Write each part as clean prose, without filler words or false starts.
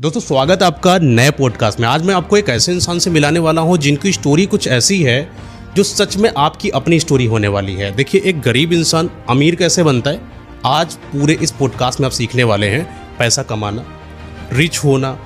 दोस्तों स्वागत है आपका नए पॉडकास्ट में। आज मैं आपको एक ऐसे इंसान से मिलाने वाला हूं जिनकी स्टोरी कुछ ऐसी है जो सच में आपकी अपनी स्टोरी होने वाली है। देखिए, एक गरीब इंसान अमीर कैसे बनता है, आज पूरे इस पॉडकास्ट में आप सीखने वाले हैं। पैसा कमाना, रिच होना,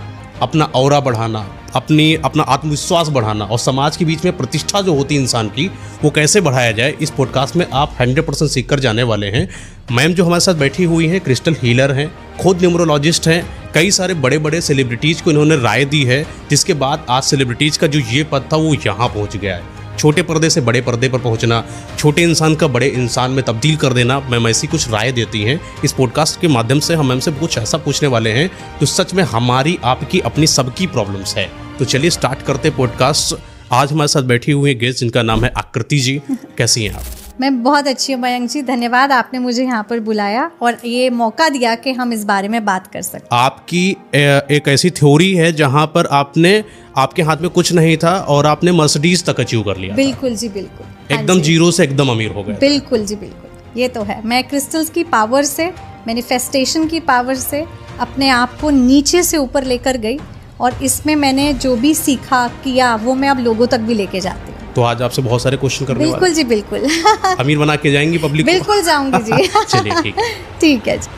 अपना ऑरा बढ़ाना, अपना आत्मविश्वास बढ़ाना और समाज के बीच में प्रतिष्ठा जो होती है इंसान की, वो कैसे बढ़ाया जाए, इस पॉडकास्ट में आप 100% सीख कर जाने वाले हैं। मैम जो हमारे साथ बैठी हुई हैं क्रिस्टल हीलर हैं, खुद न्यूमरोलॉजिस्ट हैं। कई सारे बड़े बड़े सेलिब्रिटीज़ को इन्होंने राय दी है, जिसके बाद आज सेलिब्रिटीज़ का जो ये पद था वो यहाँ पहुँच गया है। छोटे पर्दे से बड़े पर्दे पर पहुंचना, छोटे इंसान का बड़े इंसान में तब्दील कर देना। मैम ऐसी कुछ राय देती हैं। इस पॉडकास्ट के माध्यम से हम हमसे कुछ ऐसा पूछने वाले हैं जो सच में हमारी, आपकी, अपनी सबकी प्रॉब्लम्स है। तो चलिए स्टार्ट करते पॉडकास्ट। आज हमारे साथ बैठी हुई है गेस्ट जिनका नाम है आकृति जी। कैसी हैं आप? मैं बहुत अच्छी हूँ मयंक जी, धन्यवाद आपने मुझे यहाँ पर बुलाया और ये मौका दिया कि हम इस बारे में बात कर सकते। आपकी एक ऐसी थ्योरी है जहाँ पर आपके हाथ में कुछ नहीं था और आपने मर्सिडीज तक अचीव कर लिया। बिल्कुल जी, बिल्कुल। एकदम जीरो से एकदम अमीर हो गए। बिल्कुल जी, बिल्कुल। ये तो है। मैं क्रिस्टल्स की पावर से, मैनिफेस्टेशन की पावर से अपने आप को नीचे से ऊपर लेकर गई और इसमें मैंने जो भी सीखा किया वो मैं अब लोगों तक भी लेके जाती हूँ। तो आज आपसे बहुत सारे क्वेश्चन करने वाले। बिल्कुल जी, बिल्कुल। अमीर बना के जाएंगी पब्लिक को? बिल्कुल जाऊंगी जी। चलिए ठीक है। ठीक है जी।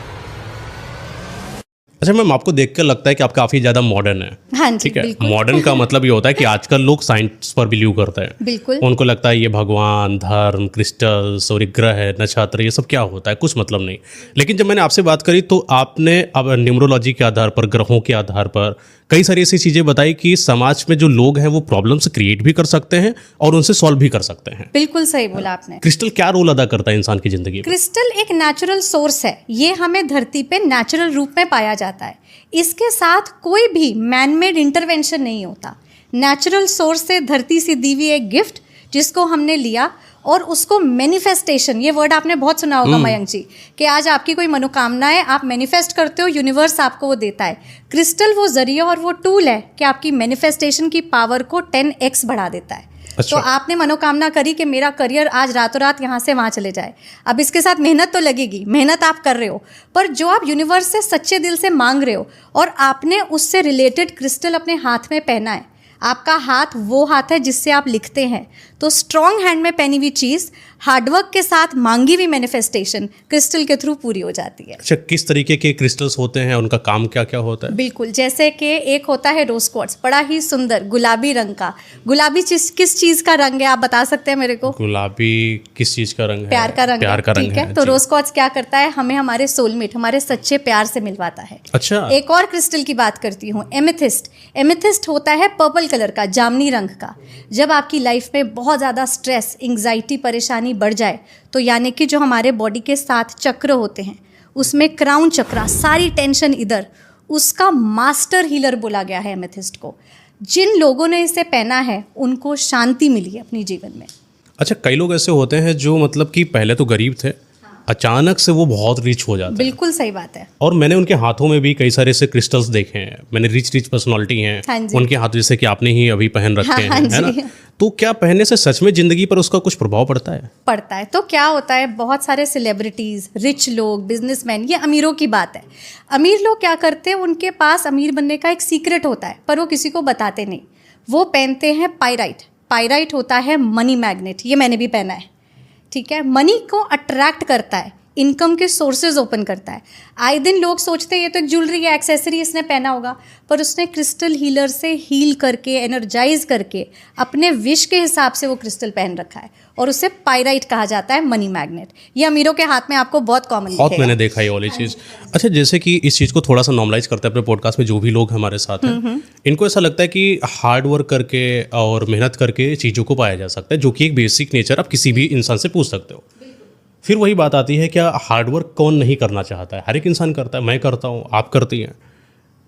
अच्छा मैम, आपको देखकर लगता है कि आप काफ़ी ज़्यादा मॉडर्न है। हाँ जी, ठीक है। बिल्कुल। मॉडर्न का मतलब ये होता है कि आजकल लोग साइंस पर बिलीव करते हैं। बिल्कुल। उनको लगता है ये भगवान, धर्म, क्रिस्टल्स और ग्रह, नक्षत्र, ये सब क्या होता है, कुछ मतलब नहीं। लेकिन जब मैंने आपसे बात करी तो आपने अब न्यूमरोलॉजी के आधार पर, ग्रहों के आधार पर कई सारी ऐसी चीज़ें बताई कि समाज में जो लोग हैं वो प्रॉब्लम्स क्रिएट भी कर सकते हैं और उनसे सॉल्व भी कर सकते हैं। बिल्कुल सही बोला आपने। क्रिस्टल क्या रोल अदा करता है इंसान की ज़िंदगी में? क्रिस्टल एक नेचुरल सोर्स है। ये हमें धरती पे नेचुरल रूप में पाया जाता है। इसके साथ कोई भी मैन मेड इंटरवेंशन नहीं होता। नेचुरल सोर्स से धरती से दी हुई एक गिफ्ट जिसको हमने लिया और उसको मैनिफेस्टेशन, ये वर्ड आपने बहुत सुना होगा मयंक जी, कि आज आपकी कोई मनोकामना है, आप मैनिफेस्ट करते हो, यूनिवर्स आपको वो देता है। क्रिस्टल वो जरिया और वो टूल है कि आपकी मैनिफेस्टेशन की पावर को 10x बढ़ा देता है। अच्छा। तो आपने मनोकामना करी कि मेरा करियर आज रातों रात यहाँ से वहाँ चले जाए। अब इसके साथ मेहनत तो लगेगी, मेहनत आप कर रहे हो, पर जो आप यूनिवर्स से सच्चे दिल से मांग रहे हो और आपने उससे रिलेटेड क्रिस्टल अपने हाथ में पहना है। आपका हाथ वो हाथ है जिससे आप लिखते हैं, तो स्ट्रॉन्ग हैंड में पहनी हुई चीज़, हार्डवर्क के साथ मांगी हुई मैनिफेस्टेशन क्रिस्टल के थ्रू पूरी हो जाती है। अच्छा, किस तरीके के क्रिस्टल्स होते हैं, उनका काम क्या क्या होता है? बिल्कुल, जैसे कि एक होता है रोज क्वार्ट्ज, बड़ा ही सुंदर गुलाबी रंग का। गुलाबी किस चीज़ का रंग है, आप बता सकते हैं मेरे को? गुलाबी किस चीज़ का रंग है? प्यार का रंग। प्यार का रंग ठीक है। तो जी। रोज क्वार्ट्ज क्या करता है, हमें हमारे सोलमेट, हमारे सच्चे प्यार से मिलवाता है। अच्छा। एक और क्रिस्टल की बात करती हूँ, एमेथिस्ट। एमेथिस्ट होता है पर्पल कलर का, जामनी रंग का। जब आपकी लाइफ में बहुत ज़्यादा स्ट्रेस, एंग्जाइटी, परेशानी बढ़ जाए, तो यानी कि जो हमारे बॉडी के 7 चक्र होते हैं उसमें क्राउन चक्रा, सारी टेंशन इधर, उसका मास्टर हीलर बोला गया है एमेथिस्ट को। जिन लोगों ने इसे पहना है उनको शांति मिली है अपने जीवन में। अच्छा, कई लोग ऐसे होते हैं जो मतलब कि पहले तो गरीब थे, अचानक से वो बहुत रिच हो जाते हैं। बिल्कुल सही बात है। और मैंने उनके हाथों में भी कई सारे ऐसे क्रिस्टल्स देखे हैं। मैंने रिच पर्सनालिटी हैं, हाँ जी। उनके हाथ जैसे कि आपने ही अभी पहन रखे हाँ, हैं, हाँ है ना? जी। तो क्या पहनने से सच में जिंदगी पर उसका कुछ प्रभाव पड़ता है? पड़ता है। तो क्या होता है, बहुत सारे सेलिब्रिटीज़, रिच लोग, बिजनेसमैन, ये अमीरों की बात है। अमीर लोग क्या करते हैं, उनके पास अमीर बनने का एक सीक्रेट होता है, पर वो किसी को बताते नहीं। वो पहनते हैं पायराइट। पायराइट होता है मनी मैग्नेट, ये मैंने भी पहना है। ठीक है। मनी को अट्रैक्ट करता है, इनकम के सोर्सेज ओपन करता है। आए दिन लोग सोचते हैं ये तो एक ज्वेलरी या एक्सेसरी इसने पहना होगा, पर उसने क्रिस्टल हीलर से हील करके, एनर्जाइज करके अपने विश के हिसाब से वो क्रिस्टल पहन रखा है और उसे पायराइट कहा जाता है, मनी मैग्नेट। ये अमीरों के हाथ में आपको बहुत कॉमन बहुत मैंने देखा ये वाली चीज़। अच्छा, जैसे कि इस चीज़ को थोड़ा सा नॉर्मलाइज करते हैं अपने पॉडकास्ट में, जो भी लोग हमारे साथ हैं, इनको ऐसा लगता है कि हार्ड वर्क करके और मेहनत करके चीज़ों को पाया जा सकता है, जो कि एक बेसिक नेचर आप किसी भी इंसान से पूछ सकते हो। फिर वही बात आती है, क्या हार्डवर्क कौन नहीं करना चाहता है? हर एक इंसान करता है, मैं करता हूँ, आप करती हैं,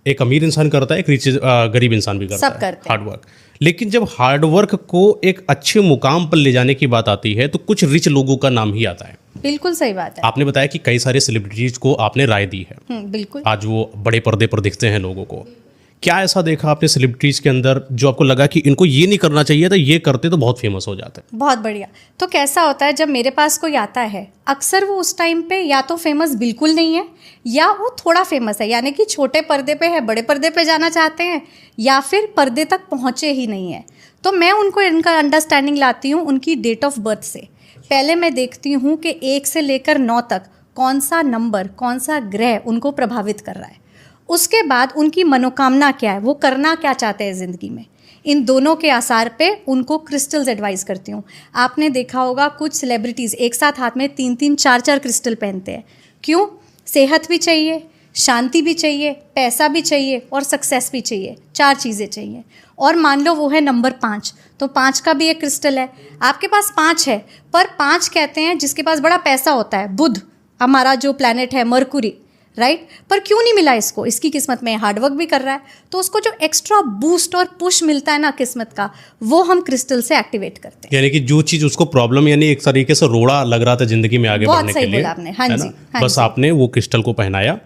एक अमीर इंसान करता है, एक गरीब इंसान भी करता है हार्डवर्क। लेकिन जब हार्डवर्क को एक अच्छे मुकाम पर ले जाने की बात आती है तो कुछ रिच लोगों का नाम ही आता है। बिल्कुल सही बात है। आपने बताया कि कई सारे सेलिब्रिटीज को आपने राय दी है। बिल्कुल। आज वो बड़े पर्दे पर दिखते हैं लोगों को। क्या ऐसा देखा आपने सेलिब्रिटीज़ के अंदर जो आपको लगा कि इनको ये नहीं करना चाहिए था, ये करते तो बहुत फेमस हो जाते? बहुत बढ़िया। तो कैसा होता है, जब मेरे पास कोई आता है, अक्सर वो उस टाइम पे या तो फेमस बिल्कुल नहीं है या वो थोड़ा फेमस है, यानी कि छोटे पर्दे पे है, बड़े पर्दे पे जाना चाहते हैं, या फिर पर्दे तक पहुँचे ही नहीं है। तो मैं उनको इनका अंडरस्टैंडिंग लाती हूँ उनकी डेट ऑफ बर्थ से। पहले मैं देखती हूँ कि 1 से लेकर 9 तक कौन सा नंबर, कौन सा ग्रह उनको प्रभावित कर रहा है। उसके बाद उनकी मनोकामना क्या है, वो करना क्या चाहते हैं ज़िंदगी में। इन दोनों के आसार पे उनको क्रिस्टल्स एडवाइस करती हूँ। आपने देखा होगा कुछ सेलिब्रिटीज़ एक साथ हाथ में 3-3, 4-4 क्रिस्टल पहनते हैं। क्यों? सेहत भी चाहिए, शांति भी चाहिए, पैसा भी चाहिए और सक्सेस भी चाहिए। 4 चीज़ें चाहिए। और मान लो वो है नंबर 5, तो 5 का भी एक क्रिस्टल है। आपके पास 5 है, पर 5 कहते हैं जिसके पास बड़ा पैसा होता है, बुध हमारा जो प्लैनेट है, मरकुरी, राइट। पर क्यों नहीं मिला इसको? इसकी किस्मत में हार्डवर्क भी कर रहा है, तो उसको जो एक्स्ट्रा बूस्ट और पुश मिलता है ना किस्मत का, वो हम क्रिस्टल से एक्टिवेट करते हैं। यानी कि जो चीज़ उसको प्रॉब्लम, यानी एक तरीके से रोड़ा लग रहा था ज़िंदगी में आगे बढ़ने के लिए, बोला आपने। हाँ जी, हाँ बस जी। आपने वो क्रिस्टल को पहनाया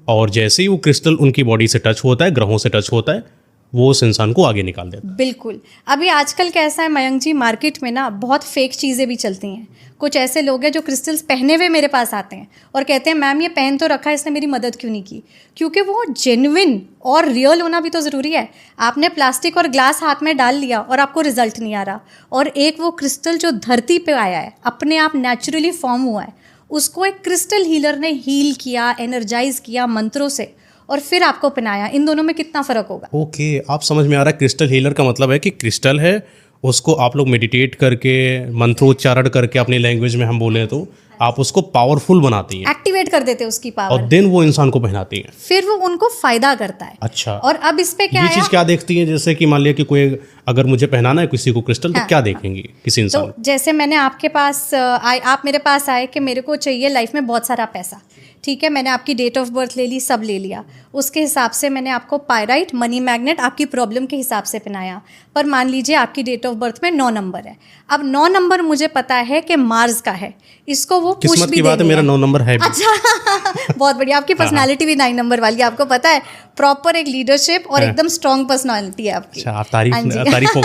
और जैसे ही वो क्रिस्टल उनकी बॉडी से टच होता है, ग्रहों से टच होता है, वो उस इंसान को आगे निकाल देता है। बिल्कुल। अभी आजकल कैसा है मयंक जी, मार्केट में ना बहुत फेक चीज़ें भी चलती हैं। कुछ ऐसे लोग हैं जो क्रिस्टल्स पहने हुए मेरे पास आते हैं और कहते हैं मैम ये पहन तो रखा है, इसने मेरी मदद क्यों नहीं की? क्योंकि वो जेन्युइन और रियल होना भी तो ज़रूरी है। आपने प्लास्टिक और ग्लास हाथ में डाल लिया और आपको रिजल्ट नहीं आ रहा, और एक वो क्रिस्टल जो धरती पे आया है, अपने आप नेचुरली फॉर्म हुआ है, उसको एक क्रिस्टल हीलर ने हील किया, एनर्जाइज किया मंत्रों से, और फिर आपको पहनाया। इन दोनों में कितना फ़र्क होगा? ओके, आप समझ में आ रहा है। क्रिस्टल हीलर का मतलब है कि क्रिस्टल है, उसको आप लोग मेडिटेट करके, मंत्रोच्चारण करके, अपनी लैंग्वेज में हम बोले तो आप उसको पावरफुल बनाती हैं, एक्टिवेट कर देते हैं उसकी और पावर, देन वो इंसान को पहनाती हैं। फिर वो उनको फ़ायदा करता है। अच्छा। और अब इस पे क्या ये है, चीज़ क्या देखती हैं? जैसे कि मान लिया कि कोई अगर मुझे पहनाना है किसी को क्रिस्टल, तो क्या देखेंगी किसी इंसान तो जैसे मैंने आपके पास आप मेरे पास आए कि मेरे को चाहिए लाइफ में बहुत सारा पैसा, ठीक है, मैंने आपकी डेट ऑफ बर्थ ले ली, सब ले लिया, उसके हिसाब से मैंने आपको पायराइट मनी मैग्नेट आपकी प्रॉब्लम के हिसाब से पहनाया। पर मान लीजिए आपकी डेट ऑफ बर्थ में 9 नंबर है। अब 9 नंबर मुझे पता है कि मार्स का है, इसको वो पुश किस्मत भी की बात है, मेरा 9 नंबर है भी। अच्छा बहुत बढ़िया। आपकी पर्सनालिटी भी 9 नंबर वाली है, आपको पता है, प्रॉपर एक लीडरशिप और एकदम स्ट्रॉन्ग पर्सनालिटी है आपकी। अच्छा, आप तारीफ हो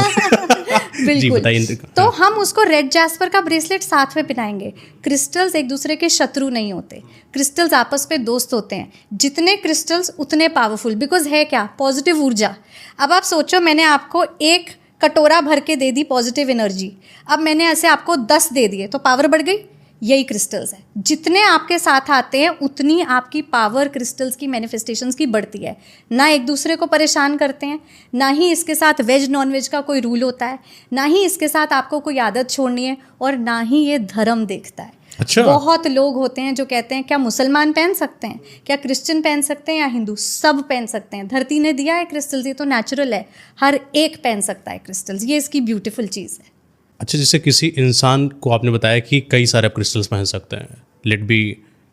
जी, बिल्कुल। बताइए। तो हम उसको रेड जैस्पर का ब्रेसलेट साथ में पहनाएंगे। क्रिस्टल्स एक दूसरे के शत्रु नहीं होते, क्रिस्टल्स आपस में दोस्त होते हैं। जितने क्रिस्टल्स उतने पावरफुल, बिकॉज है क्या, पॉजिटिव ऊर्जा। अब आप सोचो, मैंने आपको एक कटोरा भर के दे दी पॉजिटिव एनर्जी, अब मैंने ऐसे आपको 10 दे दिए, तो पावर बढ़ गई। यही क्रिस्टल्स है, जितने आपके साथ आते हैं उतनी आपकी पावर क्रिस्टल्स की मैनिफेस्टेशंस की बढ़ती है। ना एक दूसरे को परेशान करते हैं, ना ही इसके साथ वेज नॉन वेज का कोई रूल होता है, ना ही इसके साथ आपको कोई आदत छोड़नी है, और ना ही ये धर्म देखता है। अच्छा। बहुत लोग होते हैं जो कहते हैं क्या मुसलमान पहन सकते हैं, क्या क्रिश्चियन पहन सकते हैं, या हिंदू, सब पहन सकते हैं। धरती ने दिया है क्रिस्टल्स, ये तो नेचुरल है, हर एक पहन सकता है क्रिस्टल्स, ये इसकी ब्यूटीफुल चीज़ है। अच्छा, जैसे किसी इंसान को आपने बताया कि कई सारे आप क्रिस्टल्स पहन सकते हैं, लेट बी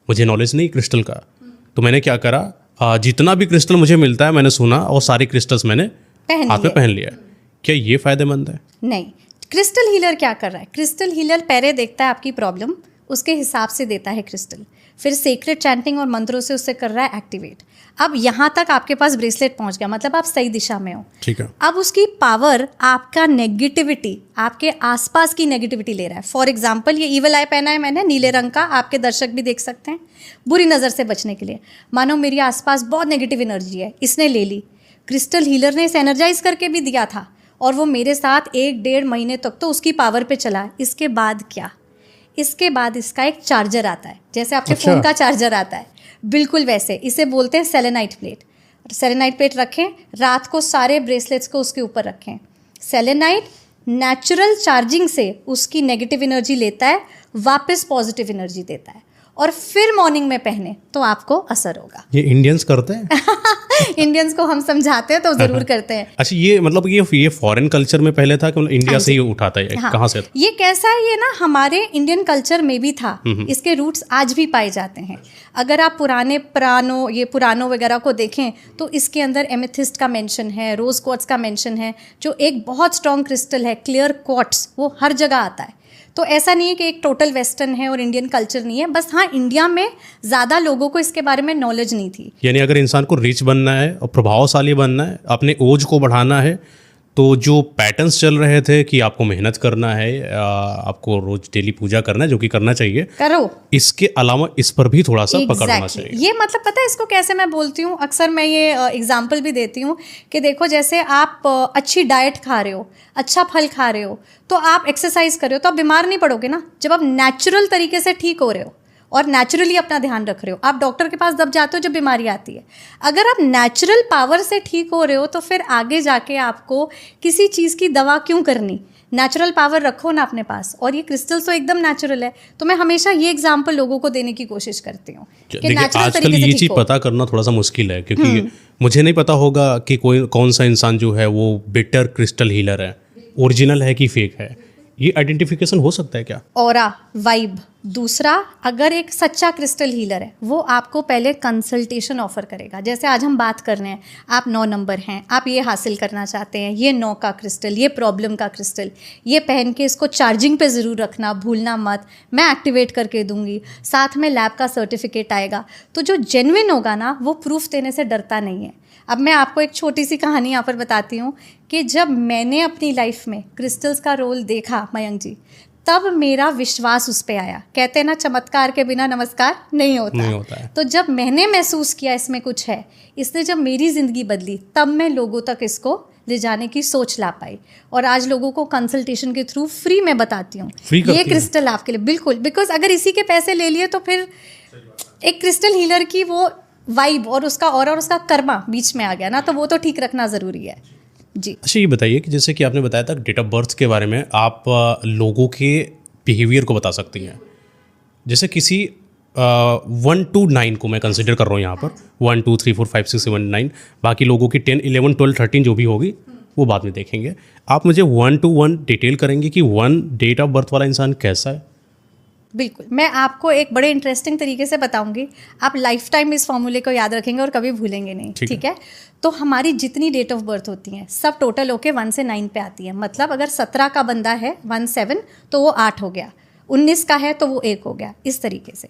मुझे नॉलेज नहीं क्रिस्टल का, तो मैंने क्या करा, जितना भी क्रिस्टल मुझे मिलता है मैंने सुना, और सारे क्रिस्टल्स मैंने हाथ में पहन लिया। क्या ये फ़ायदेमंद है? नहीं। क्रिस्टल हीलर क्या कर रहा है, क्रिस्टल हीलर पहले देखता है आपकी प्रॉब्लम, उसके हिसाब से देता है क्रिस्टल, फिर सीक्रेट चैंटिंग और मंत्रों से उससे कर रहा है एक्टिवेट। अब यहाँ तक आपके पास ब्रेसलेट पहुँच गया, मतलब आप सही दिशा में हो। ठीक है। अब उसकी पावर आपका नेगेटिविटी, आपके आसपास की नेगेटिविटी ले रहा है। फॉर एग्जाम्पल, ये ईवल आई पहना है मैंने नीले रंग का, आपके दर्शक भी देख सकते हैं, बुरी नज़र से बचने के लिए। मानो मेरी आसपास बहुत नेगेटिव एनर्जी है, इसने ले ली, क्रिस्टल हीलर ने इसे एनर्जाइज करके भी दिया था, और वो मेरे साथ 1-1.5 महीने तक तो उसकी पावर पे चला। इसके बाद क्या, इसके बाद इसका एक चार्जर आता है, जैसे आपके फ़ोन का चार्जर आता है, बिल्कुल वैसे। इसे बोलते हैं सेलेनाइट प्लेट। सेलेनाइट प्लेट रखें, रात को सारे ब्रेसलेट्स को उसके ऊपर रखें। सेलेनाइट नेचुरल चार्जिंग से उसकी नेगेटिव एनर्जी लेता है, वापस पॉजिटिव एनर्जी देता है, और फिर मॉर्निंग में पहने तो आपको असर होगा। ये इंडियंस करते हैं? इंडियंस को हम समझाते हैं तो ज़रूर करते हैं। अच्छा, ये मतलब ये फॉरेन कल्चर में पहले था कि मतलब इंडिया से ही उठाता है? हाँ, कहाँ से था? ये कैसा है, ये ना हमारे इंडियन कल्चर में भी था, इसके रूट्स आज भी पाए जाते हैं। अगर आप पुरानो वगैरह को देखें तो इसके अंदर एमेथिस्ट का मेंशन है, रोज क्वार्ट्ज का मेंशन है, जो एक बहुत स्ट्रॉन्ग क्रिस्टल है, क्लियर क्वार्ट्ज, वो हर जगह आता है। तो ऐसा नहीं है कि एक टोटल वेस्टर्न है और इंडियन कल्चर नहीं है, बस हाँ इंडिया में ज़्यादा लोगों को इसके बारे में नॉलेज नहीं थी। यानी अगर इंसान को रिच बनना है और प्रभावशाली बनना है, अपने ओज को बढ़ाना है, तो जो पैटर्न्स चल रहे थे कि आपको मेहनत करना है, आपको रोज डेली पूजा करना है, जो कि करना चाहिए, करो, इसके अलावा इस पर भी थोड़ा सा पकड़ होना चाहिए। ये मतलब पता है इसको कैसे मैं बोलती हूँ, अक्सर मैं ये एग्जाम्पल भी देती हूँ कि देखो जैसे आप अच्छी डाइट खा रहे हो, अच्छा फल खा रहे हो, तो आप एक्सरसाइज कर रहे हो तो आप बीमार नहीं पड़ोगे ना, जब आप नेचुरल तरीके से ठीक हो रहे हो और नेचुरली अपना ध्यान रख रहे हो। आप डॉक्टर के पास जब जाते हो जब बीमारी आती है, अगर आप नेचुरल पावर से ठीक हो रहे हो तो फिर आगे जाके आपको किसी चीज़ की दवा क्यों करनी। नेचुरल पावर रखो ना अपने पास, और ये क्रिस्टल्स तो एकदम नेचुरल है। तो मैं हमेशा ये एग्जांपल लोगों को देने की कोशिश करती हूँ कि नेचुरल आजकल तरीके से ये ठीक चीज़ हो। पता करना थोड़ा सा मुश्किल है, क्योंकि मुझे नहीं पता होगा कि कोई कौन सा इंसान जो है वो बिटर क्रिस्टल हीलर है, ओरिजिनल है कि फेक है। ये आइडेंटिफिकेशन हो सकता है क्या? Aura, vibe. दूसरा, अगर एक सच्चा क्रिस्टल हीलर है वो आपको पहले कंसल्टेशन ऑफर करेगा। जैसे आज हम बात कर रहे हैं, आप 9 नंबर हैं, आप ये हासिल करना चाहते हैं, ये 9 का क्रिस्टल, ये प्रॉब्लम का क्रिस्टल, ये पहन के इसको चार्जिंग पे ज़रूर रखना, भूलना मत, मैं एक्टिवेट करके दूंगी, साथ में लैब का सर्टिफिकेट आएगा। तो जो जेन्युइन होगा ना वो प्रूफ देने से डरता नहीं है। अब मैं आपको एक छोटी सी कहानी यहाँ पर बताती हूँ कि जब मैंने अपनी लाइफ में क्रिस्टल्स का रोल देखा मयंक जी, तब मेरा विश्वास उस पे आया। कहते हैं ना, चमत्कार के बिना नमस्कार नहीं होता है। तो जब मैंने महसूस किया इसमें कुछ है, इसने जब मेरी ज़िंदगी बदली, तब मैं लोगों तक इसको ले जाने की सोच ला पाई। और आज लोगों को कंसल्टेशन के थ्रू फ्री में बताती हूँ ये क्रिस्टल आपके लिए। बिल्कुल, बिकॉज अगर इसी के पैसे ले लिए तो फिर एक क्रिस्टल हीलर की वो वाइब और उसका ऑरा और उसका कर्मा बीच में आ गया ना, तो वो तो ठीक रखना ज़रूरी है जी। अच्छा, ये बताइए कि जैसे कि आपने बताया था डेट ऑफ बर्थ के बारे में, आप लोगों के बिहेवियर को बता सकती हैं। जैसे किसी 1 to 9 को मैं कंसिडर कर रहा हूँ यहाँ पर, 1 2 3 4 5 6 7 9, बाकी लोगों की 10 11 12 13 जो भी होगी वो बाद में देखेंगे। आप मुझे 1 to 1 डिटेल करेंगे कि 1 डेट ऑफ बर्थ वाला इंसान कैसा है? बिल्कुल, मैं आपको एक बड़े इंटरेस्टिंग तरीके से बताऊंगी। आप लाइफ टाइम इस फॉर्मूले को याद रखेंगे और कभी भूलेंगे नहीं, ठीक है? तो हमारी जितनी डेट ऑफ बर्थ होती हैं सब टोटल होके 1 से 9 पे आती है। मतलब अगर 17 का बंदा है 1 7 तो वो 8 हो गया, 19 का है तो वो 1 हो गया, इस तरीके से।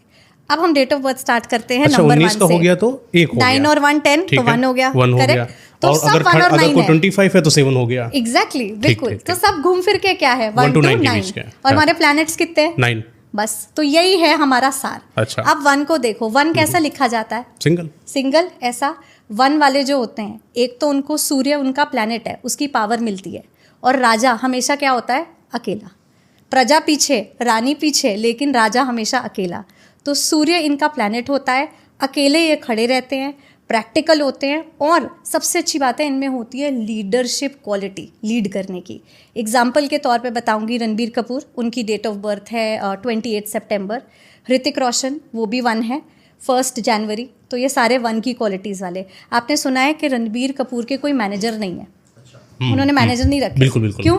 अब हम डेट ऑफ बर्थ स्टार्ट करते हैं नंबर 1 से। 19 का हो गया तो 1 हो गया, 9 और 1 10 तो 1 हो गया, 1 हो गया। तो और सब 1 और 9 अगर 25 है तो 7 हो गया। एग्जैक्टली, बिल्कुल। तो सब घूम फिर के क्या है 1 to 9। और हमारे प्लैनेट्स कितने हैं? 9। बस, तो यही है हमारा सार। अच्छा, अब 1 को देखो, 1 कैसा लिखा जाता है? सिंगल। ऐसा 1 वाले जो होते हैं, एक तो उनको सूर्य उनका प्लैनेट है, उसकी पावर मिलती है। और राजा हमेशा क्या होता है? अकेला। प्रजा पीछे, रानी पीछे, लेकिन राजा हमेशा अकेला। तो सूर्य इनका प्लैनेट होता है, अकेले ये खड़े रहते हैं, प्रैक्टिकल होते हैं, और सबसे अच्छी बात है इनमें होती है लीडरशिप क्वालिटी, लीड करने की। एग्जाम्पल के तौर पे बताऊंगी, रणबीर कपूर, उनकी डेट ऑफ बर्थ है 28 सितंबर। ऋतिक रोशन, वो भी 1 है, 1 जनवरी। तो ये सारे 1 की क्वालिटीज़ वाले। आपने सुना है कि रणबीर कपूर के कोई मैनेजर नहीं है, उन्होंने मैनेजर नहीं रखे। बिल्कुल बिल्कुल। क्यों?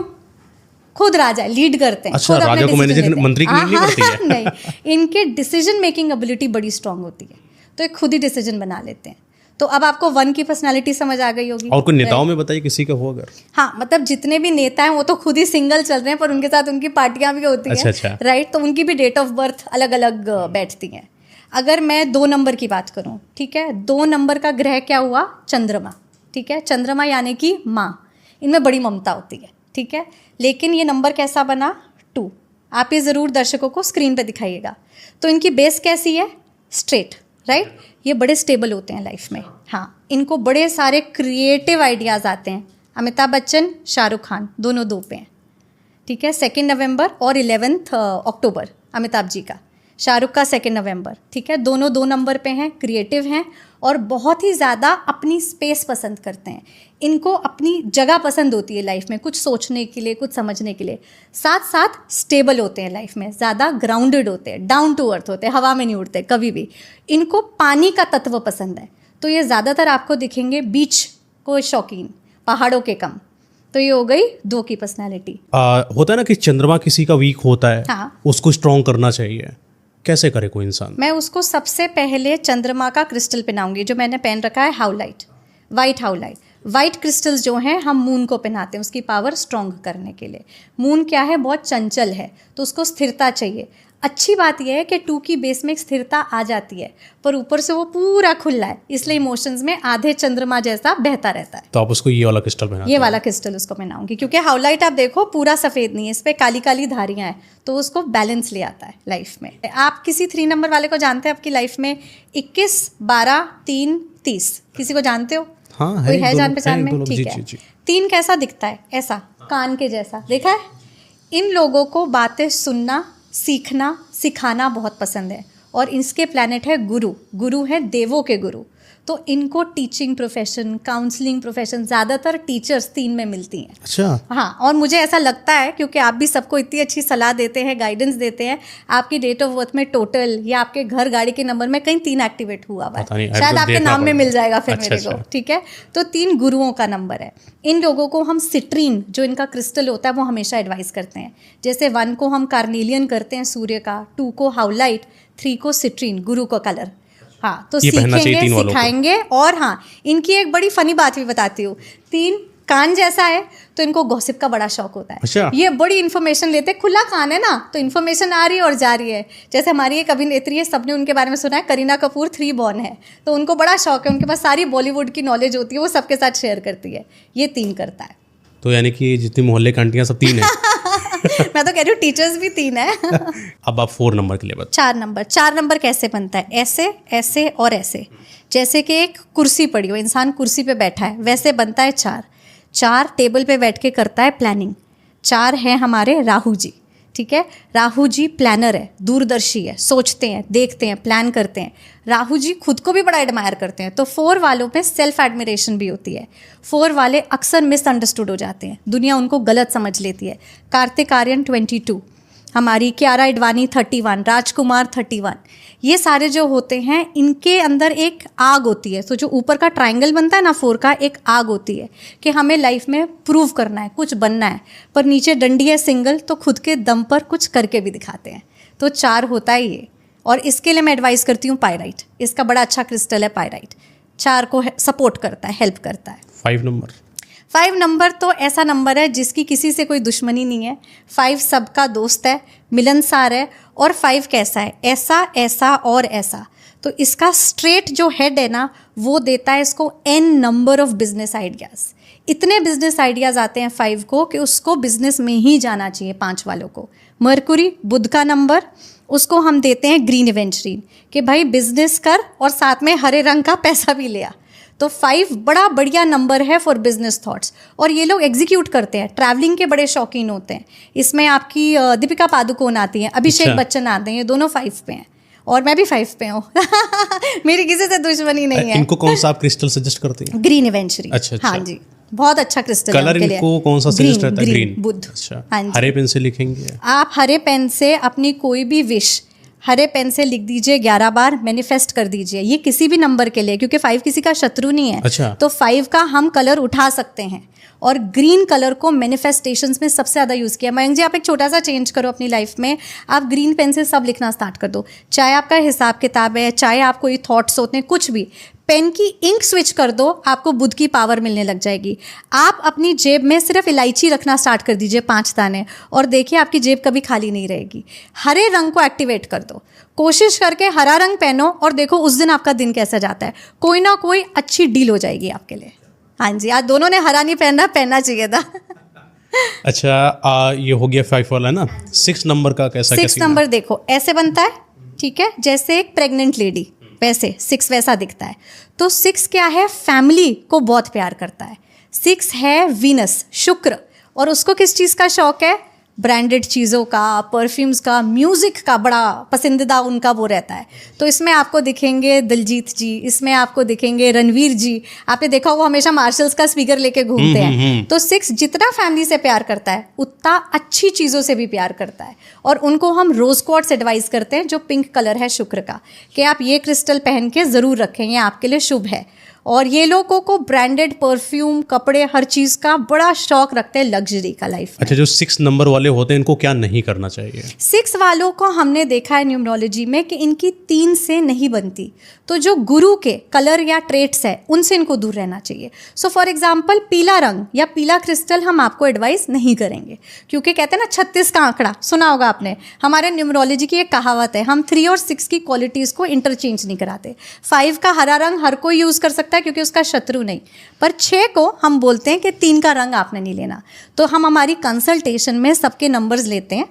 खुद राजा लीड करते हैं। अच्छा, राजा को मैनेजर मंत्री की नहीं करती है? नहीं, इनके डिसीजन मेकिंग एबिलिटी बड़ी स्ट्रांग होती है, तो ये खुद ही डिसीजन बना लेते हैं। तो अब आपको 1 की पर्सनालिटी समझ आ गई होगी। और कोई नेताओं में बताइए किसी का हो अगर? हाँ, मतलब जितने भी नेता हैं वो तो खुद ही सिंगल चल रहे हैं, पर उनके साथ उनकी पार्टियां भी होती हैं। अच्छा। राइट, तो उनकी भी डेट ऑफ बर्थ अलग अलग बैठती हैं। अगर मैं 2 नंबर की बात करूँ, ठीक है, 2 नंबर का ग्रह क्या हुआ? चंद्रमा। ठीक है, चंद्रमा यानी कि माँ, इनमें बड़ी ममता होती है, ठीक है। लेकिन ये नंबर कैसा बना? 2। आप ये ज़रूर दर्शकों को स्क्रीन पे दिखाइएगा। तो इनकी बेस कैसी है? Straight, right. ये बड़े स्टेबल होते हैं लाइफ में। हाँ, इनको बड़े सारे क्रिएटिव आइडियाज़ आते हैं। अमिताभ बच्चन, शाहरुख खान दोनों 2 पे हैं, ठीक है। 2 नवंबर और 11 अक्टूबर अमिताभ जी का, शाहरुख का 2 नवंबर, ठीक है। दोनों 2 नंबर पे हैं, क्रिएटिव हैं और बहुत ही ज़्यादा अपनी स्पेस पसंद करते हैं। इनको अपनी जगह पसंद होती है लाइफ में, कुछ सोचने के लिए, कुछ समझने के लिए। साथ साथ स्टेबल होते हैं लाइफ में, ज़्यादा ग्राउंडेड होते हैं, डाउन टू अर्थ होते हैं, हवा में नहीं उड़ते कभी भी। इनको पानी का तत्व पसंद है, तो ये ज़्यादातर आपको दिखेंगे बीच को शौकीन, पहाड़ों के कम। तो ये हो गई 2 की पर्सनैलिटी। होता है ना कि चंद्रमा किसी का वीक होता है, हाँ, उसको स्ट्रॉन्ग करना चाहिए, कैसे करे कोई इंसान? मैं उसको सबसे पहले चंद्रमा का क्रिस्टल पहनाऊंगी, जो मैंने पहन रखा है howlite, white howlite. White crystals जो हैं हम मून को पहनाते हैं उसकी पावर स्ट्रॉन्ग करने के लिए। मून क्या है, बहुत चंचल है, तो उसको स्थिरता चाहिए। अच्छी बात यह है कि 2 की बेस में एक स्थिरता आ जाती है, पर ऊपर से वो पूरा खुला है, इसलिए इमोशंस में आधे चंद्रमा जैसा बहता रहता है। तो आप उसको ये वाला क्रिस्टल पहनाते ये वाला क्रिस्टल उसको पहनाऊंगी, क्योंकि हाउलाइट आप देखो पूरा सफ़ेद नहीं है, इस पर काली काली धारियाँ हैं, तो उसको बैलेंस ले आता है लाइफ में। आप किसी 3 नंबर वाले को जानते हैं आपकी लाइफ में? 21, 12, 3, 30 किसी को जानते हो? हाँ, कोई है जान पहचान में? ठीक है। जी। 3 कैसा दिखता है? ऐसा कान के जैसा, देखा है? इन लोगों को बातें सुनना, सीखना, सिखाना बहुत पसंद है, और इसके प्लैनेट है गुरु। गुरु है देवों के गुरु, तो इनको टीचिंग प्रोफेशन, काउंसलिंग प्रोफेशन, ज़्यादातर टीचर्स 3 में मिलती हैं। अच्छा। हाँ, और मुझे ऐसा लगता है क्योंकि आप भी सबको इतनी अच्छी सलाह देते हैं, गाइडेंस देते हैं, आपकी डेट ऑफ बर्थ में टोटल या आपके घर गाड़ी के नंबर में कहीं 3 एक्टिवेट हुआ हुआ है, शायद आपके नाम में मिल जाएगा फिर मेरे को। ठीक है, तो 3 गुरुओं का नंबर है। इन लोगों को हम सिट्रीन, जो इनका क्रिस्टल होता है, वो हमेशा एडवाइस करते हैं। जैसे 1 को हम कार्नेलियन करते हैं सूर्य का, 2 को हाउलाइट, 3 को सिट्रीन, गुरु का कलर। हाँ, तो सीखेंगे, सिखाएंगे। और हाँ, इनकी एक बड़ी फनी बात भी बताती हूँ। 3 कान जैसा है तो इनको गॉसिप का बड़ा शौक होता है। अच्छा। ये बड़ी इन्फॉर्मेशन लेते हैं, खुला कान है ना, तो इन्फॉर्मेशन आ रही है और जा रही है। जैसे हमारी एक अभिनेत्री है, सबने उनके बारे में सुना है, करीना कपूर, 3 बॉर्न है, तो उनको बड़ा शौक है, उनके पास सारी बॉलीवुड की नॉलेज होती है, वो सबके साथ शेयर करती है। ये 3 करता है। तो यानी कि जितनी मोहल्ले की आंटियां सब 3 है। मैं तो कह रही हूँ टीचर्स भी 3 है। अब आप 4 नंबर के लिए बताओ। 4 नंबर कैसे बनता है? ऐसे, ऐसे और ऐसे। जैसे कि एक कुर्सी पड़ी हो, इंसान कुर्सी पे बैठा है, वैसे बनता है 4 टेबल पे बैठ के करता है प्लानिंग। 4 है हमारे राहु जी। ठीक है, राहु जी प्लानर है, दूरदर्शी है, सोचते हैं, देखते हैं, प्लान करते हैं। राहु जी खुद को भी बड़ा एडमायर करते हैं, तो 4 वालों में सेल्फ एडमिरेशन भी होती है। 4 वाले अक्सर मिसअंडरस्टूड हो जाते हैं, दुनिया उनको गलत समझ लेती है। कार्तिक आर्यन 22, हमारी कियारा एडवाणी 31, राजकुमार 31, ये सारे जो होते हैं इनके अंदर एक आग होती है। तो जो ऊपर का ट्रायंगल बनता है ना 4 का, एक आग होती है कि हमें लाइफ में प्रूव करना है, कुछ बनना है, पर नीचे डंडी है सिंगल, तो खुद के दम पर कुछ करके भी दिखाते हैं। तो 4 होता है ये, और इसके लिए मैं एडवाइस करती हूँ पायराइट। इसका बड़ा अच्छा क्रिस्टल है पायराइट, 4 को सपोर्ट करता है, हेल्प करता है। 5 नंबर तो ऐसा नंबर है जिसकी किसी से कोई दुश्मनी नहीं है। 5 सबका दोस्त है, मिलनसार है। और 5 कैसा है? ऐसा, ऐसा और ऐसा। तो इसका स्ट्रेट जो हेड है ना, वो देता है इसको n number of business ideas. इतने बिजनेस आइडियाज़ आते हैं 5 को कि उसको बिजनेस में ही जाना चाहिए। 5 वालों को मरकुरी, बुध का नंबर, उसको हम देते हैं ग्रीन एवेंचरीन, कि भाई बिजनेस कर और साथ में हरे रंग का पैसा भी ले आ। तो 5 बड़ा बढ़िया नंबर है फॉर बिजनेस थॉट्स, और ये लोग एग्जीक्यूट करते हैं। ट्रैवलिंग के बड़े शौकीन होते हैं। इसमें आपकी दीपिका पादुकोण आती हैं, अभिषेक बच्चन आते हैं, ये दोनों 5 पे हैं, और मैं भी 5 पे हूँ। मेरी किसी से दुश्मनी नहीं है। इनको कौन सा आप क्रिस्टल सजेस्ट करते हैं? ग्रीन एवेंचरी। अच्छा। हाँ जी, बहुत अच्छा क्रिस्टल कलर है इनको कौन सा सजेस्ट रहता है? ग्रीन, बुध। अच्छा। हाँ जी। हरे पेन से लिखेंगे आप? हरे पेन से अपनी कोई भी विश हरे पेन से लिख दीजिए, 11 बार मैनिफेस्ट कर दीजिए। ये किसी भी नंबर के लिए, क्योंकि 5 किसी का शत्रु नहीं है। अच्छा। तो 5 का हम कलर उठा सकते हैं, और ग्रीन कलर को मैनिफेस्टेशंस में सबसे ज़्यादा यूज़ किया। मयंक जी, आप एक छोटा सा चेंज करो अपनी लाइफ में, आप ग्रीन पेन से सब लिखना स्टार्ट कर दो। चाहे आपका हिसाब किताब है, चाहे आप कोई थॉट्स होते हैं, कुछ भी, पेन की इंक स्विच कर दो, आपको बुध की पावर मिलने लग जाएगी। आप अपनी जेब में सिर्फ इलायची रखना स्टार्ट कर दीजिए, 5 दाने, और देखिए आपकी जेब कभी खाली नहीं रहेगी। हरे रंग को एक्टिवेट कर दो, कोशिश करके हरा रंग पहनो, और देखो उस दिन आपका दिन कैसा जाता है। कोई ना कोई अच्छी डील हो जाएगी आपके लिए। हाँ जी, आज दोनों ने हरा नहीं पहनना चाहिए था। अच्छा, ये हो गया 5 वाला ना। 6 नंबर का कैसा? 6 नंबर देखो ऐसे बनता है, ठीक है, जैसे एक प्रेग्नेंट लेडी, वैसे 6 वैसा दिखता है। तो 6 क्या है? फैमिली को बहुत प्यार करता है। 6 है वीनस, शुक्र, और उसको किस चीज़ का शौक है? ब्रांडेड चीज़ों का, परफ्यूम्स का, म्यूज़िक का बड़ा पसंदीदा उनका वो रहता है। तो इसमें आपको दिखेंगे दिलजीत जी, इसमें आपको दिखेंगे रणवीर जी। आपने देखा होगा हमेशा मार्शल्स का स्पीकर लेके घूमते हैं। तो 6 जितना फैमिली से प्यार करता है, उतना अच्छी चीज़ों से भी प्यार करता है। और उनको हम रोज़ क्वार्ट्स एडवाइस करते हैं, जो पिंक कलर है शुक्र का, कि आप ये क्रिस्टल पहन के ज़रूर रखें, ये आपके लिए शुभ है। और ये लोगों को ब्रांडेड परफ्यूम, कपड़े, हर चीज़ का बड़ा शौक रखते हैं, लग्जरी का लाइफ में। अच्छा, जो 6 नंबर वाले होते हैं इनको क्या नहीं करना चाहिए? 6 वालों को हमने देखा है न्यूमरोलॉजी में कि इनकी 3 से नहीं बनती, तो जो गुरु के कलर या ट्रेट्स है उनसे इनको दूर रहना चाहिए। सो फॉर एग्जाम्पल पीला रंग या पीला क्रिस्टल हम आपको एडवाइस नहीं करेंगे, क्योंकि कहते हैं ना 36 का आंकड़ा, सुना होगा आपने, हमारे न्यूमरोलॉजी की एक कहावत है, हम 3 और 6 की क्वालिटीज़ को इंटरचेंज नहीं कराते। 5 का हरा रंग हर कोई यूज़ कर सकता है क्योंकि उसका शत्रु नहीं, पर 6 को हम बोलते हैं कि 3 का रंग आपने नहीं लेना। तो हम हमारी कंसल्टेशन में सबके नंबर्स लेते हैं,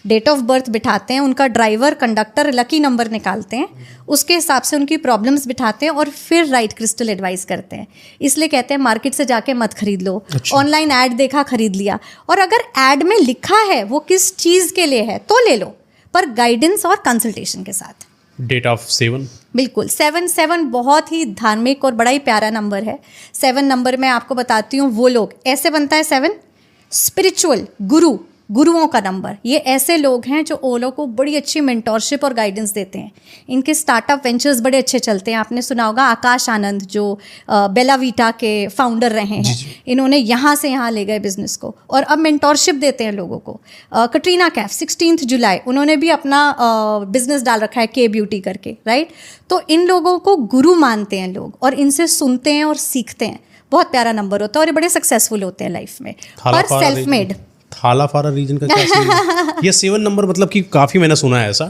डेट ऑफ बर्थ बिठाते हैं, उनका ड्राइवर, कंडक्टर, लकी नंबर निकालते हैं, उसके हिसाब से उनकी प्रॉब्लम्स बिठाते हैं और फिर राइट क्रिस्टल एडवाइस करते हैं। इसलिए कहते हैं मार्केट से जाके मत खरीद लो, ऑनलाइन ऐड देखा खरीद लिया, और अगर ऐड में लिखा है वो किस चीज़ के लिए है तो ले लो, पर गाइडेंस और कंसल्टेशन के साथ। Date of 7? बिल्कुल, 7 बहुत ही धार्मिक और बड़ा ही प्यारा नंबर है। 7 नंबर में आपको बताती हूँ, वो लोग ऐसे बनता है 7, स्पिरिचुअल, गुरुओं का नंबर। ये ऐसे लोग हैं जो ओलो को बड़ी अच्छी मेंटोरशिप और गाइडेंस देते हैं। इनके स्टार्टअप वेंचर्स बड़े अच्छे चलते हैं। आपने सुना होगा आकाश आनंद जो बेला वीटा के फाउंडर रहे हैं, इन्होंने यहाँ से यहाँ ले गए बिजनेस को और अब मेंटोरशिप देते हैं लोगों को। कटरीना कैफ 16 जुलाई उन्होंने भी अपना बिजनेस डाल रखा है, के ब्यूटी करके, राइट। तो इन लोगों को गुरु मानते हैं लोग और इनसे सुनते हैं और सीखते हैं। बहुत प्यारा नंबर होता है और ये बड़े सक्सेसफुल होते हैं लाइफ में, पर सेल्फ मेड। थाला फारा रीजन का क्या सीन है? ये 7 नंबर मतलब कि काफी मैंने सुना है ऐसा,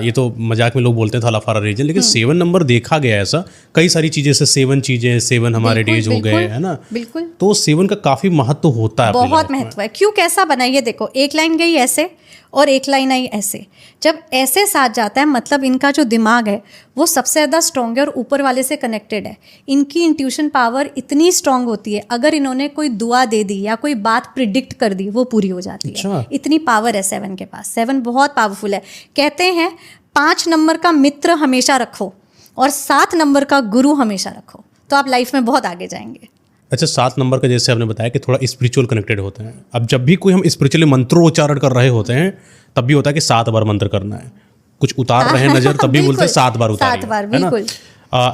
ये तो मजाक में लोग बोलते हैं थाला फारा रीजन, लेकिन 7 नंबर देखा गया है ऐसा कई सारी चीजें से, 7 चीजें, 7 हमारे डेज हो गए, है ना? बिल्कुल, तो 7 का काफी महत्व होता है, बहुत महत्व है। क्यों, कैसा बना ये देखो, एक लाइन गई ऐसे और एक लाइन आई ऐसे। जब ऐसे साथ जाता है मतलब इनका जो दिमाग है वो सबसे ज़्यादा स्ट्रॉन्ग है और ऊपर वाले से कनेक्टेड है। इनकी इंट्यूशन पावर इतनी स्ट्रॉन्ग होती है, अगर इन्होंने कोई दुआ दे दी या कोई बात प्रिडिक्ट कर दी वो पूरी हो जाती है। इतनी पावर है 7 के पास। 7 बहुत पावरफुल है। कहते हैं 5 नंबर का मित्र हमेशा रखो और 7 नंबर का गुरु हमेशा रखो, तो आप लाइफ में बहुत आगे जाएंगे। अच्छा, 7 नंबर का जैसे आपने बताया कि थोड़ा स्पिरिचुअल कनेक्टेड होते हैं। अब जब भी कोई हम स्पिरिचुअली मंत्रोच्चारण कर रहे होते हैं तब भी होता है कि 7 बार मंत्र करना है, कुछ उतार रहे हैं नजर तब भी बोलते हैं 7 बार उतारिए, 7 बार, बिल्कुल।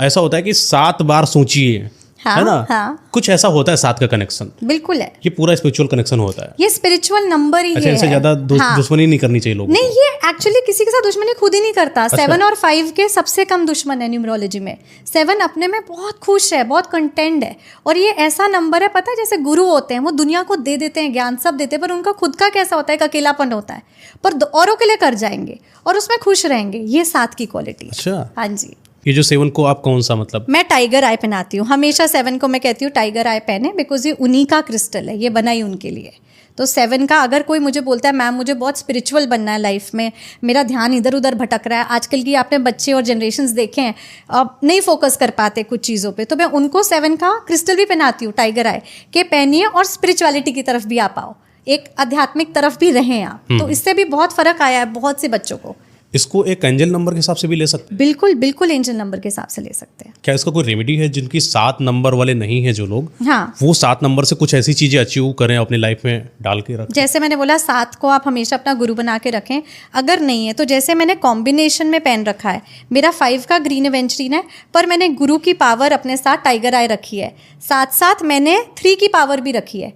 ऐसा होता है कि 7 बार सोचिए, है ना? कुछ ऐसा होता है 7 का कनेक्शन, बिल्कुल है। ये पूरा स्पिरिचुअल कनेक्शन होता है, ये स्पिरिचुअल नंबर ही है। इससे ज्यादा दुश्मनी नहीं करनी चाहिए लोगों को। नहीं, ये एक्चुअली किसी के साथ दुश्मनी खुद ही नहीं करता। 7 और 5 के सबसे कम दुश्मन है न्यूमरोलॉजी में। 7 अपने में बहुत खुश है, बहुत कंटेंट है, और ये ऐसा नंबर है, पता है, जैसे गुरु होते हैं वो दुनिया को दे देते हैं, ज्ञान सब देते हैं, पर उनका खुद का कैसा होता है, एक अकेलापन होता है, पर औरों के लिए कर जाएंगे और उसमें खुश रहेंगे। ये 7 की क्वालिटी। अच्छा, हाँ जी। ये जो 7 को आप कौन सा, मतलब? मैं टाइगर आई पहनाती हूँ हमेशा। 7 को मैं कहती हूँ टाइगर आई पहने, बिकॉज ये उन्हीं का क्रिस्टल है, ये बना ही उनके लिए। तो 7 का अगर कोई मुझे बोलता है मैम मुझे बहुत स्पिरिचुअल बनना है लाइफ में, मेरा ध्यान इधर उधर भटक रहा है, आजकल की आपने बच्चे और जनरेशन्स देखे हैं, अब नहीं फोकस कर पाते कुछ चीज़ों पे, तो मैं उनको 7 का क्रिस्टल भी पहनाती हूँ, टाइगर आई के पहनिए और स्पिरिचुअलिटी की तरफ भी आ पाओ, एक आध्यात्मिक तरफ भी रहें आप। तो इससे भी बहुत फ़र्क आया है बहुत से बच्चों को। इसको एक एंजल नंबर के हिसाब से भी ले सकते हैं? बिल्कुल बिल्कुल, एंजल नंबर के हिसाब से ले सकते हैं। क्या इसका कोई रेमेडी है जिनकी 7 नंबर वाले नहीं है जो लोग, हाँ, वो 7 नंबर से कुछ ऐसी चीजें अचीव करें अपनी लाइफ में डाल के रखें? जैसे मैंने बोला 7 को आप हमेशा अपना गुरु बना के रखें। अगर नहीं है तो जैसे मैंने कॉम्बिनेशन में पहन रखा है, मेरा 5 का ग्रीन एवेंचरीन है, पर मैंने गुरु की पावर अपने साथ टाइगर आई रखी है, साथ साथ मैंने 3 की पावर भी रखी है,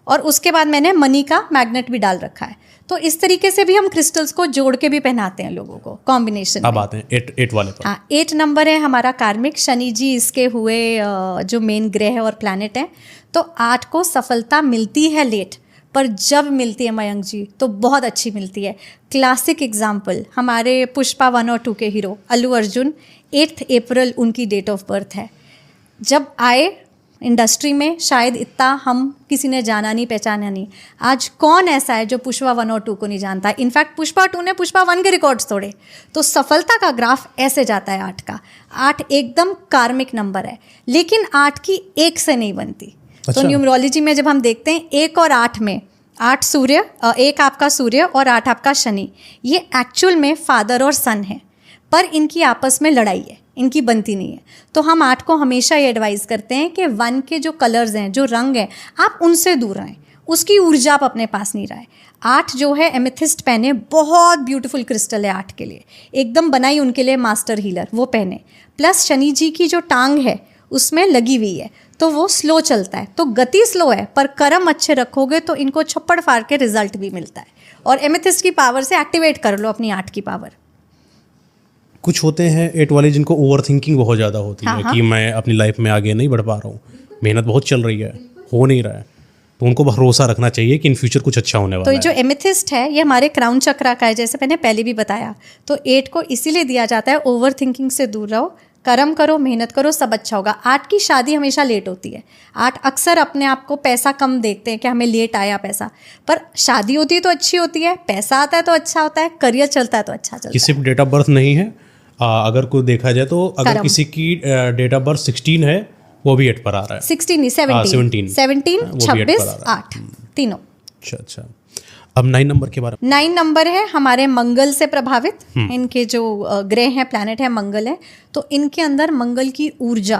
और उसके बाद मैंने मनी का मैग्नेट भी डाल रखा है। तो इस तरीके से भी हम क्रिस्टल्स को जोड़ के भी पहनाते हैं लोगों को कॉम्बिनेशन। अब आते हैं 8 वाले पर। हाँ, 8 नंबर है हमारा कार्मिक, शनि जी इसके हुए जो मेन ग्रह है और प्लैनेट है। तो 8 को सफलता मिलती है लेट, पर जब मिलती है मयंक जी तो बहुत अच्छी मिलती है। क्लासिक एग्जाम्पल हमारे पुष्पा 1 और 2 के हीरो अल्लू अर्जुन, 8 अप्रैल उनकी डेट ऑफ बर्थ है। जब आए इंडस्ट्री में शायद इतना हम किसी ने जाना नहीं, पहचाना नहीं। आज कौन ऐसा है जो पुष्पा 1 और 2 को नहीं जानता? इनफैक्ट पुष्पा 2 ने पुष्पा 1 के रिकॉर्ड्स तोड़े। तो सफलता का ग्राफ ऐसे जाता है 8 का। 8 एकदम कार्मिक नंबर है, लेकिन 8 की 1 से नहीं बनती। अच्छा। तो न्यूमरोलॉजी में जब हम देखते हैं 1 और 8 में, 8 सूर्य, 1 आपका सूर्य और 8 आपका शनि, ये एक्चुअल में फादर और सन है, पर इनकी आपस में लड़ाई है, इनकी बनती नहीं है। तो हम 8 को हमेशा ये एडवाइस करते हैं कि 1 के जो कलर्स हैं, जो रंग हैं, आप उनसे दूर रहें, उसकी ऊर्जा आप अपने पास नहीं रहे। 8 जो है एमेथिस्ट पहने, बहुत ब्यूटीफुल क्रिस्टल है 8 के लिए, एकदम बनाई उनके लिए मास्टर हीलर, वो पहने। प्लस शनि जी की जो टांग है उसमें लगी हुई है, तो वो स्लो चलता है। तो गति स्लो है पर कर्म अच्छे रखोगे तो इनको छप्पड़ फाड़ के रिजल्ट भी मिलता है। और एमेथिस्ट की पावर से एक्टिवेट कर लो अपनी 8 की पावर। कुछ होते हैं 8 वाले जिनको ओवर थिंकिंग बहुत ज़्यादा होती है कि मैं अपनी लाइफ में आगे नहीं बढ़ पा रहा हूँ, मेहनत बहुत चल रही है, हो नहीं रहा है, तो उनको भरोसा रखना चाहिए कि इन फ्यूचर कुछ अच्छा होने वाला है। तो जो एमेथिस्ट है ये हमारे क्राउन चक्रा का है, जैसे मैंने पहले भी बताया। तो 8 को इसीलिए दिया जाता है ओवर थिंकिंग से दूर रहो, कर्म करो, मेहनत करो, सब अच्छा होगा। 8 की शादी हमेशा लेट होती है। 8 अक्सर अपने आप को पैसा कम देखते हैं कि हमें लेट आया पैसा, पर शादी होती है तो अच्छी होती है, पैसा आता है तो अच्छा होता है, करियर चलता है तो अच्छा चलता है। किसी डेट ऑफ बर्थ नहीं है, अगर कोई देखा जाए तो अगर किसी की डेट ऑफ बर्थ 16 है वो भी 8 पर आ रहा है। 16 नहीं 17 26 8 तीनों। अच्छा। अब 9 नंबर के बारे में। 9 नंबर है हमारे मंगल से प्रभावित। इनके जो ग्रह हैं, प्लैनेट है, मंगल है। तो इनके अंदर मंगल की ऊर्जा,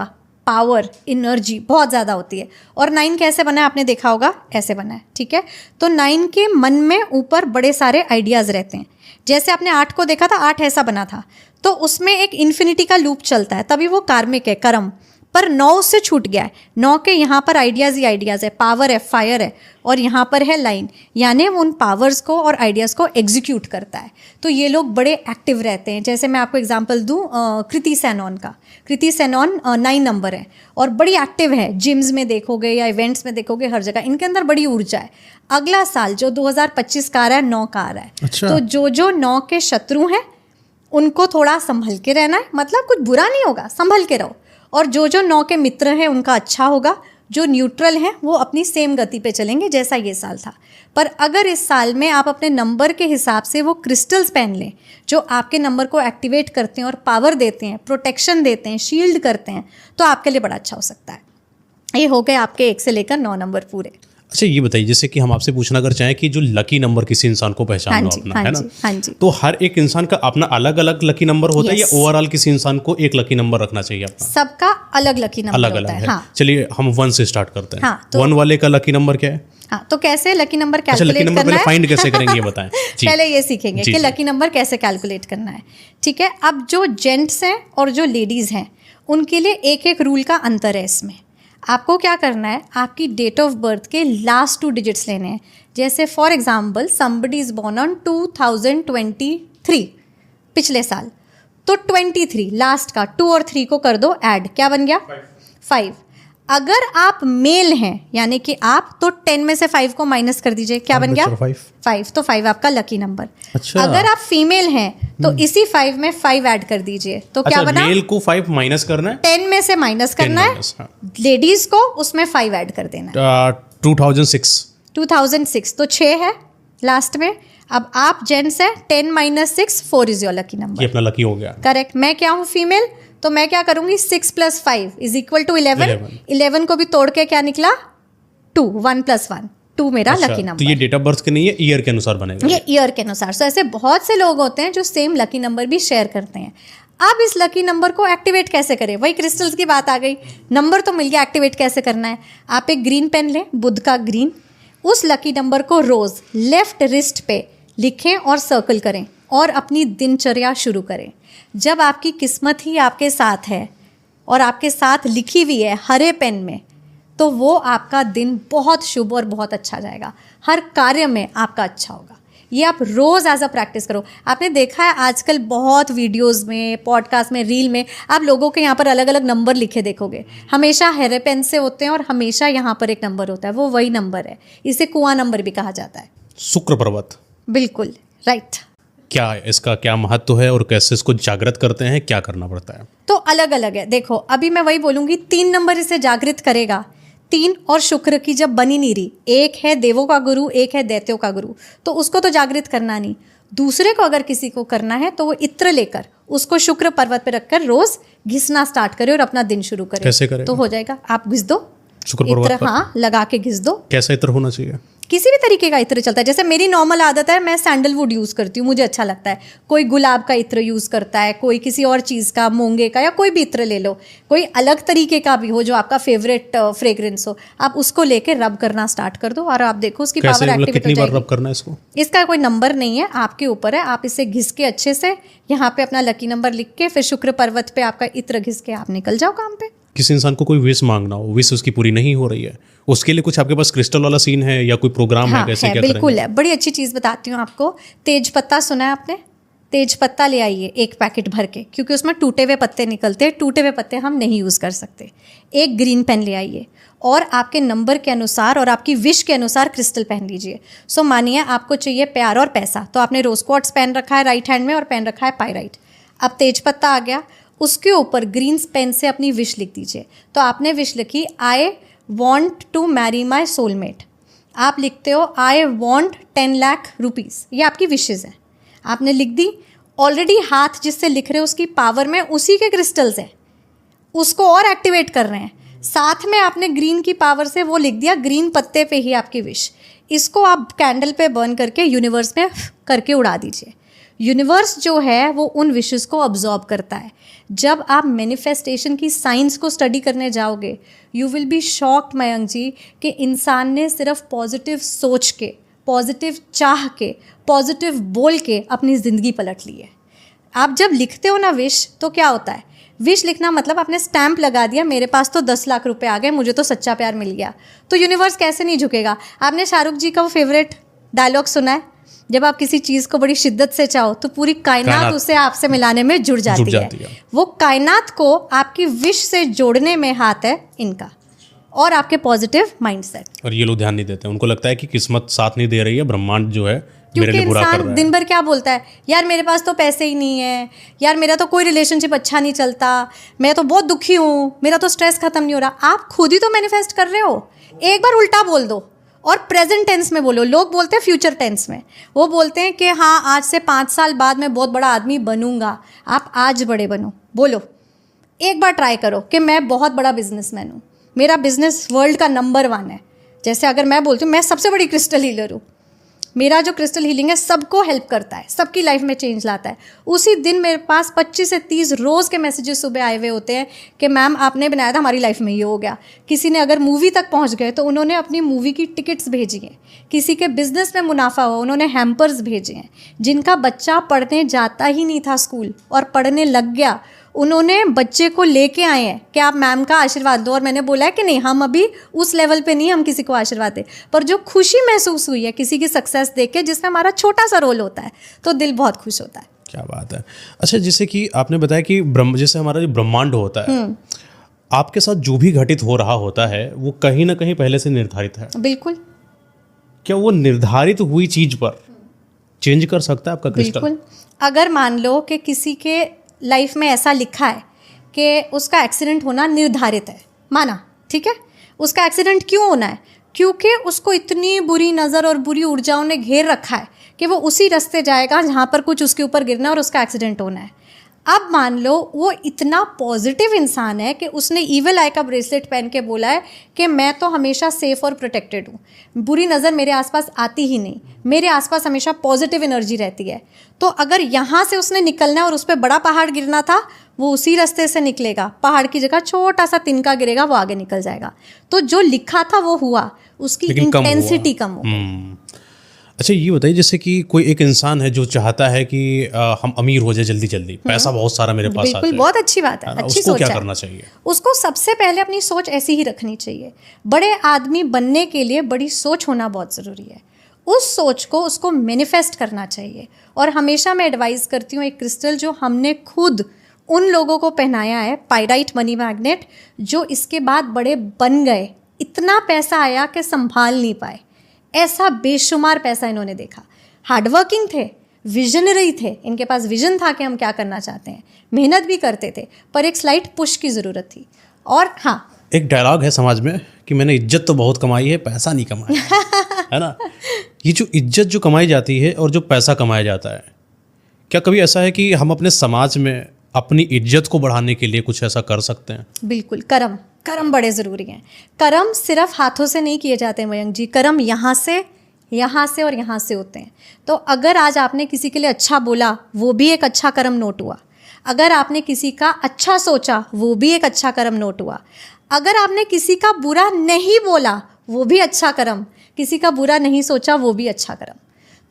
पावर, एनर्जी बहुत ज़्यादा होती है। और 9 कैसे बना है आपने देखा होगा, ऐसे बना है, ठीक है। तो 9 के मन में ऊपर बड़े सारे आइडियाज़ रहते हैं। जैसे आपने 8 को देखा था, 8 ऐसा बना था, तो उसमें एक इन्फिनिटी का लूप चलता है, तभी वो कार्मिक है, कर्म। पर 9 उससे छूट गया है। 9 के यहाँ पर आइडियाज़ ही आइडियाज़ है, पावर है, फायर है, और यहाँ पर है लाइन, यानी वो उन पावर्स को और आइडियाज़ को एग्जीक्यूट करता है। तो ये लोग बड़े एक्टिव रहते हैं। जैसे मैं आपको एग्जांपल दूँ कृति सेनन का। कृति सेनन 9 नंबर है और बड़ी एक्टिव है। जिम्स में देखोगे या इवेंट्स में देखोगे, हर जगह इनके अंदर बड़ी ऊर्जा है। अगला साल जो 2025 का आ रहा है, 9 का आ रहा है। अच्छा। तो जो 9 के शत्रु हैं उनको थोड़ा संभल के रहना है, मतलब कुछ बुरा नहीं होगा, संभल के रहो। और जो 9 के मित्र हैं उनका अच्छा होगा। जो न्यूट्रल हैं वो अपनी सेम गति पे चलेंगे जैसा ये साल था। पर अगर इस साल में आप अपने नंबर के हिसाब से वो क्रिस्टल्स पहन लें जो आपके नंबर को एक्टिवेट करते हैं और पावर देते हैं, प्रोटेक्शन देते हैं, शील्ड करते हैं, तो आपके लिए बड़ा अच्छा हो सकता है। ये हो गए आपके 1 से लेकर 9 नंबर पूरे। अच्छा, ये बताइए, जैसे कि हम आपसे पूछना अगर चाहें कि जो लकी नंबर किसी इंसान को पहचानना अपना है ना, हाँ जी। तो हर एक इंसान का अपना अलग अलग लकी नंबर होता है या ओवरऑल किसी इंसान को एक लकी नंबर रखना चाहिए अपना? सबका अलग लकी नंबर अलग होता अलग है। हाँ। चलिए हम 1 से स्टार्ट करते हैं। हाँ, तो 1 वाले का लकी नंबर क्या है? हाँ, तो कैसे लकी नंबर अच्छा, लकी कैलकुलेट नंबर करना पहले है, फाइंड कैसे करेंगे ये बताएं। जी। पहले ये सीखेंगे जी, कि जी। लकी नंबर कैसे कैलकुलेट करना है, ठीक है। अब जो जेंट्स हैं और जो लेडीज़ हैं उनके लिए एक एक रूल का अंतर है इसमें। आपको क्या करना है, आपकी डेट ऑफ बर्थ के लास्ट 2 डिजिट्स लेने हैं। जैसे for example somebody is born on 2023, पिछले साल, तो 23 लास्ट का 2 और 3 को कर दो ऐड, क्या बन गया 5। अगर आप मेल हैं यानी कि आप, तो 10 में से 5 को माइनस कर दीजिए, क्या बन गया 5। तो 5 आपका लकी नंबर। अच्छा। अगर आप फीमेल हैं तो इसी 5 में 5 ऐड कर दीजिए, तो क्या अच्छा, बना, मेल को 5 माइनस करना है, 10 में से माइनस करना है, हाँ। लेडीज को उसमें 5 ऐड कर देना है। 2006 तो 6 है लास्ट में। अब आप जेंट्स है, 10 - 6 4 इज योर लकी ये नंबर। अपना लकी हो गया। करेक्ट। मैं क्या हूँ, फीमेल, तो मैं क्या करूंगी, 6 + 5 = 11। 11 को भी तोड़ के क्या निकला 2, 1 + 1 2 मेरा अच्छा, लकी तो नंबर। ये डेट ऑफ बर्थ के नहीं है, ईयर के अनुसार बनेगा। ये ईयर के अनुसार। सो ऐसे बहुत से लोग होते हैं जो सेम लकी नंबर भी शेयर करते हैं। अब इस लकी नंबर को एक्टिवेट कैसे करें, वही क्रिस्टल्स की बात आ गई। नंबर तो मिल गया, एक्टिवेट कैसे करना है। आप एक ग्रीन पेन लें, बुध का ग्रीन, उस लकी नंबर को रोज लेफ्ट रिस्ट पे लिखें और सर्कल करें और अपनी दिनचर्या शुरू करें। जब आपकी किस्मत ही आपके साथ है और आपके साथ लिखी हुई है हरे पेन में, तो वो आपका दिन बहुत शुभ और बहुत अच्छा जाएगा। हर कार्य में आपका अच्छा होगा। ये आप रोज़ एज अ प्रैक्टिस करो। आपने देखा है आजकल बहुत वीडियोस में, पॉडकास्ट में, रील में आप लोगों के यहाँ पर अलग अलग नंबर लिखे देखोगे। हमेशा हरे पेन से होते हैं और हमेशा यहाँ पर एक नंबर होता है, वो वही नंबर है। इसे कुआं नंबर भी कहा जाता है। शुक्र पर्वत, बिल्कुल राइट। क्या है इसका, क्या महत्व है और कैसे इसको जागृत करते हैं, क्या करना पड़ता है? तो अलग अलग है। देखो अभी मैं वही बोलूँगी, 3 नंबर इसे जागृत करेगा। 3 और शुक्र की जब बनी नहीं रही, एक है देवों का गुरु, एक है दैत्यों का गुरु, तो उसको तो जागृत करना नहीं। दूसरे को अगर किसी को करना है तो वो इत्र लेकर उसको शुक्र पर्वत पे रखकर रोज घिसना स्टार्ट करे और अपना दिन शुरू करे। कैसे करेगा? तो हो जाएगा। आप घिस दो शुक्र पर्वत इत्र, पर? हाँ लगा के घिस दो। कैसा इत्र होना चाहिए? किसी भी तरीके का इत्र चलता है। जैसे मेरी नॉर्मल आदत है, मैं सैंडलवुड यूज़ करती हूँ, मुझे अच्छा लगता है। कोई गुलाब का इत्र यूज़ करता है, कोई किसी और चीज़ का, मोंगे का, या कोई भी इत्र ले लो। कोई अलग तरीके का भी हो जो आपका फेवरेट फ्रेग्रेंस हो, आप उसको लेके रब करना स्टार्ट कर दो और आप देखो उसकी पावर मतलब एक्टिवेट हो कितनी बार जाएगी। रब करना है इसको? इसका कोई नंबर नहीं है, आपके ऊपर है। आप इसे घिस के अच्छे से यहाँ पे अपना लकी नंबर लिख के फिर शुक्र पर्वत पे आपका इत्र घिस के आप निकल जाओ काम पे। किसी इंसान को कोई विश मांगना हो, विश उसकी पूरी नहीं हो रही है, उसके लिए कुछ आपके पास क्रिस्टल वाला सीन है या कोई प्रोग्राम है, कैसे क्या बिल्कुल करेंगे? है, बड़ी अच्छी चीज़ बताती हूँ आपको। तेज पत्ता सुना है आपने? तेज पत्ता ले आइए एक पैकेट भर के, क्योंकि उसमें टूटे हुए पत्ते निकलते हैं, टूटे हुए पत्ते हम नहीं यूज़ कर सकते। एक ग्रीन पेन ले आइए और आपके नंबर के अनुसार और आपकी विश के अनुसार क्रिस्टल पहन लीजिए। सो मानिए आपको चाहिए प्यार और पैसा, तो आपने रोज क्वार्ट्स पहन रखा है राइट हैंड में और पहन रखा है पाइराइट। अब तेज पत्ता आ गया, उसके ऊपर ग्रीन पेन से अपनी विश लिख दीजिए। तो आपने विश लिखी, I want to marry my soulmate. आप लिखते हो आई वॉन्ट 10 लाख रुपीज़, ये आपकी विशेज़ हैं, आपने लिख दी। ऑलरेडी हाथ जिससे लिख रहे हो उसकी पावर में उसी के क्रिस्टल्स हैं, उसको और एक्टिवेट कर रहे हैं। साथ में आपने ग्रीन की पावर से वो लिख दिया, ग्रीन पत्ते पे ही आपकी विश। इसको आप कैंडल पे बर्न करके यूनिवर्स में करके उड़ा दीजिए। यूनिवर्स जो है वो उन विशेस को अब्जॉर्ब करता है। जब आप मैनिफेस्टेशन की साइंस को स्टडी करने जाओगे, you will be shocked Mayank ji, कि इंसान ने सिर्फ पॉजिटिव सोच के, पॉजिटिव चाह के, पॉजिटिव बोल के अपनी ज़िंदगी पलट ली है। आप जब लिखते हो ना विश, तो क्या होता है, विश लिखना मतलब आपने स्टैंप लगा दिया, मेरे पास तो 10 लाख रुपए आ गए, मुझे तो सच्चा प्यार मिल गया। तो यूनिवर्स कैसे नहीं झुकेगा। आपने शाहरुख जी का वो फेवरेट डायलॉग सुना है, जब आप किसी चीज़ को बड़ी शिद्दत से चाहो तो पूरी कायनात उसे आपसे मिलाने में जुड़ जाती है। वो कायनात को आपकी विश से जोड़ने में हाथ है इनका, और आपके पॉजिटिव माइंडसेट। और ये लोग ध्यान नहीं देते, उनको लगता है कि किस्मत साथ नहीं दे रही है, ब्रह्मांड जो है मेरे क्योंकि लिए बुरा कर रहा इंसान है। दिन भर क्या बोलता है, यार मेरे पास तो पैसे ही नहीं है, यार मेरा तो कोई रिलेशनशिप अच्छा नहीं चलता, मैं तो बहुत दुखी हूँ, मेरा तो स्ट्रेस खत्म नहीं हो रहा। आप खुद ही तो मैनिफेस्ट कर रहे हो। एक बार उल्टा बोल दो और प्रेजेंट टेंस में बोलो। लोग बोलते हैं फ्यूचर टेंस में, वो बोलते हैं कि हाँ आज से 5 साल बाद मैं बहुत बड़ा आदमी बनूंगा। आप आज बड़े बनो, बोलो एक बार ट्राई करो कि मैं बहुत बड़ा बिजनेसमैन हूँ, मेरा बिजनेस वर्ल्ड का नंबर 1 है। जैसे अगर मैं बोलती हूँ मैं सबसे बड़ी क्रिस्टल हीलर हूँ, मेरा जो क्रिस्टल हीलिंग है सबको हेल्प करता है, सबकी लाइफ में चेंज लाता है। उसी दिन मेरे पास 25 से 30 रोज़ के मैसेजेस सुबह आए हुए होते हैं कि मैम आपने बनाया था, हमारी लाइफ में ये हो गया। किसी ने अगर मूवी तक पहुंच गए तो उन्होंने अपनी मूवी की टिकट्स भेजी हैं। किसी के बिजनेस में मुनाफा हुआ, उन्होंने हैम्पर्स भेजे हैं। जिनका बच्चा पढ़ने जाता ही नहीं था स्कूल और पढ़ने लग गया, उन्होंने बच्चे को लेके आए हैं कि आप मैम का आशीर्वाद दो। और मैंने बोला है कि नहीं, हम अभी उस लेवल पे नहीं हम किसी को आशीर्वाद दें, पर जो खुशी महसूस हुई है किसी की सक्सेस देख के, जिसमें हमारा छोटा सा रोल होता है, तो दिल बहुत खुश होता है। क्या बात है। अच्छा, जैसे कि आपने बताया कि जैसे हमारा जो ब्रह्मांड होता है, आपके साथ जो भी घटित हो रहा होता है वो कहीं ना कहीं पहले से निर्धारित है। बिल्कुल। क्या वो निर्धारित हुई चीज पर चेंज कर सकता है आपका क्रिस्टल? बिल्कुल। अगर मान लो कि किसी के लाइफ में ऐसा लिखा है कि उसका एक्सीडेंट होना निर्धारित है, माना ठीक है, उसका एक्सीडेंट क्यों होना है, क्योंकि उसको इतनी बुरी नज़र और बुरी ऊर्जाओं ने घेर रखा है कि वो उसी रास्ते जाएगा जहाँ पर कुछ उसके ऊपर गिरना और उसका एक्सीडेंट होना है। अब मान लो वो इतना पॉजिटिव इंसान है कि उसने ईविल आई का ब्रेसलेट पहन के बोला है कि मैं तो हमेशा सेफ और प्रोटेक्टेड हूँ, बुरी नज़र मेरे आसपास आती ही नहीं, मेरे आसपास हमेशा पॉजिटिव एनर्जी रहती है। तो अगर यहाँ से उसने निकलना है और उस पर बड़ा पहाड़ गिरना था, वो उसी रास्ते से निकलेगा, पहाड़ की जगह छोटा सा तिनका गिरेगा, वो आगे निकल जाएगा। तो जो लिखा था वो हुआ, उसकी इंटेंसिटी कम हो गई। अच्छा, ये बताइए, जैसे कि कोई एक इंसान है जो चाहता है कि हम अमीर हो जाए जल्दी जल्दी, पैसा बहुत सारा मेरे पास आ जाए, बिल्कुल, बहुत अच्छी बात है, अच्छी सोच है। क्या करना चाहिए? उसको सबसे पहले अपनी सोच ऐसी ही रखनी चाहिए। बड़े आदमी बनने के लिए बड़ी सोच होना बहुत ज़रूरी है। उस सोच को उसको मैनिफेस्ट करना चाहिए। और हमेशा मैं एडवाइस करती हूँ, एक क्रिस्टल जो हमने खुद उन लोगों को पहनाया है, पाइराइट मनी मैग्नेट, जो इसके बाद बड़े बन गए, इतना पैसा आया कि संभाल नहीं पाए, ऐसा बेशुमार पैसा इन्होंने देखा। हार्डवर्किंग थे, विजनरी थे, इनके पास विजन था कि हम क्या करना चाहते हैं, मेहनत भी करते थे, पर एक स्लाइट पुश की ज़रूरत थी। और हाँ, एक डायलॉग है समाज में कि मैंने इज्जत तो बहुत कमाई है, पैसा नहीं कमाया है ना। ये जो इज्जत जो कमाई जाती है और जो पैसा कमाया जाता है, क्या कभी ऐसा है कि हम अपने समाज में अपनी इज्जत को बढ़ाने के लिए कुछ ऐसा कर सकते हैं? बिल्कुल। कर्म बड़े ज़रूरी हैं। कर्म सिर्फ हाथों से नहीं किए जाते मयंक जी, कर्म यहाँ से और यहाँ से होते हैं। तो अगर आज आपने किसी के लिए अच्छा बोला, वो भी एक अच्छा कर्म नोट हुआ। अगर आपने किसी का अच्छा सोचा, वो भी एक अच्छा कर्म नोट हुआ। अगर आपने किसी का बुरा नहीं बोला, वो भी अच्छा कर्म। किसी का बुरा नहीं सोचा, वो भी अच्छा कर्म।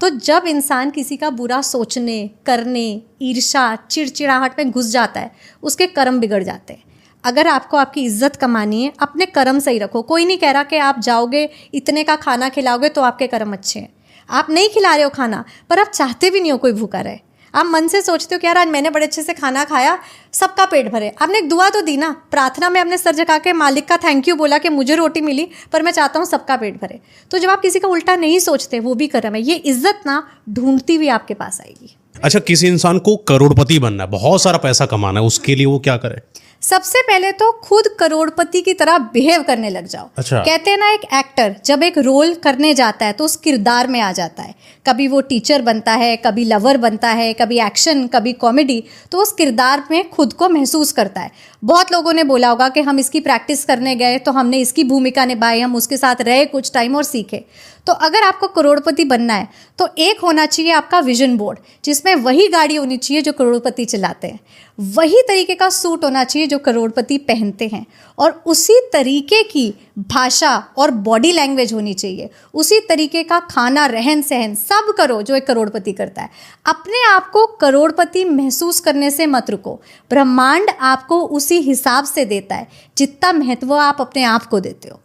तो जब इंसान किसी का बुरा सोचने, करने, ईर्ष्या, चिड़चिड़ाहट में घुस जाता है, उसके कर्म बिगड़ जाते हैं। अगर आपको आपकी इज्जत कमानी है, अपने कर्म सही रखो। कोई नहीं कह रहा कि आप जाओगे इतने का खाना खिलाओगे तो आपके कर्म अच्छे हैं। आप नहीं खिला रहे हो खाना, पर आप चाहते भी नहीं हो कोई भूखा रहे। आप मन से सोचते हो कि यार आज मैंने बड़े अच्छे से खाना खाया, सबका पेट भरे। आपने एक दुआ तो दी ना, प्रार्थना में आपने सर झुका के मालिक का थैंक यू बोला कि मुझे रोटी मिली, पर मैं चाहता हूँ सबका पेट भरे। तो जब आप किसी का उल्टा नहीं सोचते, वो भी कर्म है। ये इज्जत ना ढूंढती हुई आपके पास आएगी। अच्छा, किसी इंसान को करोड़पति बनना है, बहुत सारा पैसा कमाना है, उसके लिए वो क्या करे? सबसे पहले तो खुद करोड़पति की तरह बिहेव करने लग जाओ। अच्छा। कहते हैं ना, एक एक्टर जब एक रोल करने जाता है तो उस किरदार में आ जाता है। कभी वो टीचर बनता है, कभी लवर बनता है, कभी एक्शन, कभी कॉमेडी, तो उस किरदार में खुद को महसूस करता है। बहुत लोगों ने बोला होगा कि हम इसकी प्रैक्टिस करने गए तो हमने इसकी भूमिका निभाई, हम उसके साथ रहे कुछ टाइम और सीखे। तो अगर आपको करोड़पति बनना है तो एक होना चाहिए आपका विजन बोर्ड, जिसमें वही गाड़ी होनी चाहिए जो करोड़पति चलाते हैं, वही तरीके का सूट होना चाहिए जो करोड़पति पहनते हैं, और उसी तरीके की भाषा और बॉडी लैंग्वेज होनी चाहिए, उसी तरीके का खाना, रहन सहन सब करो जो एक करोड़पति करता है। अपने आप को करोड़पति महसूस करने से मत रुको। ब्रह्मांड आपको उसी हिसाब से देता है जितना महत्व आप अपने आप को देते हो।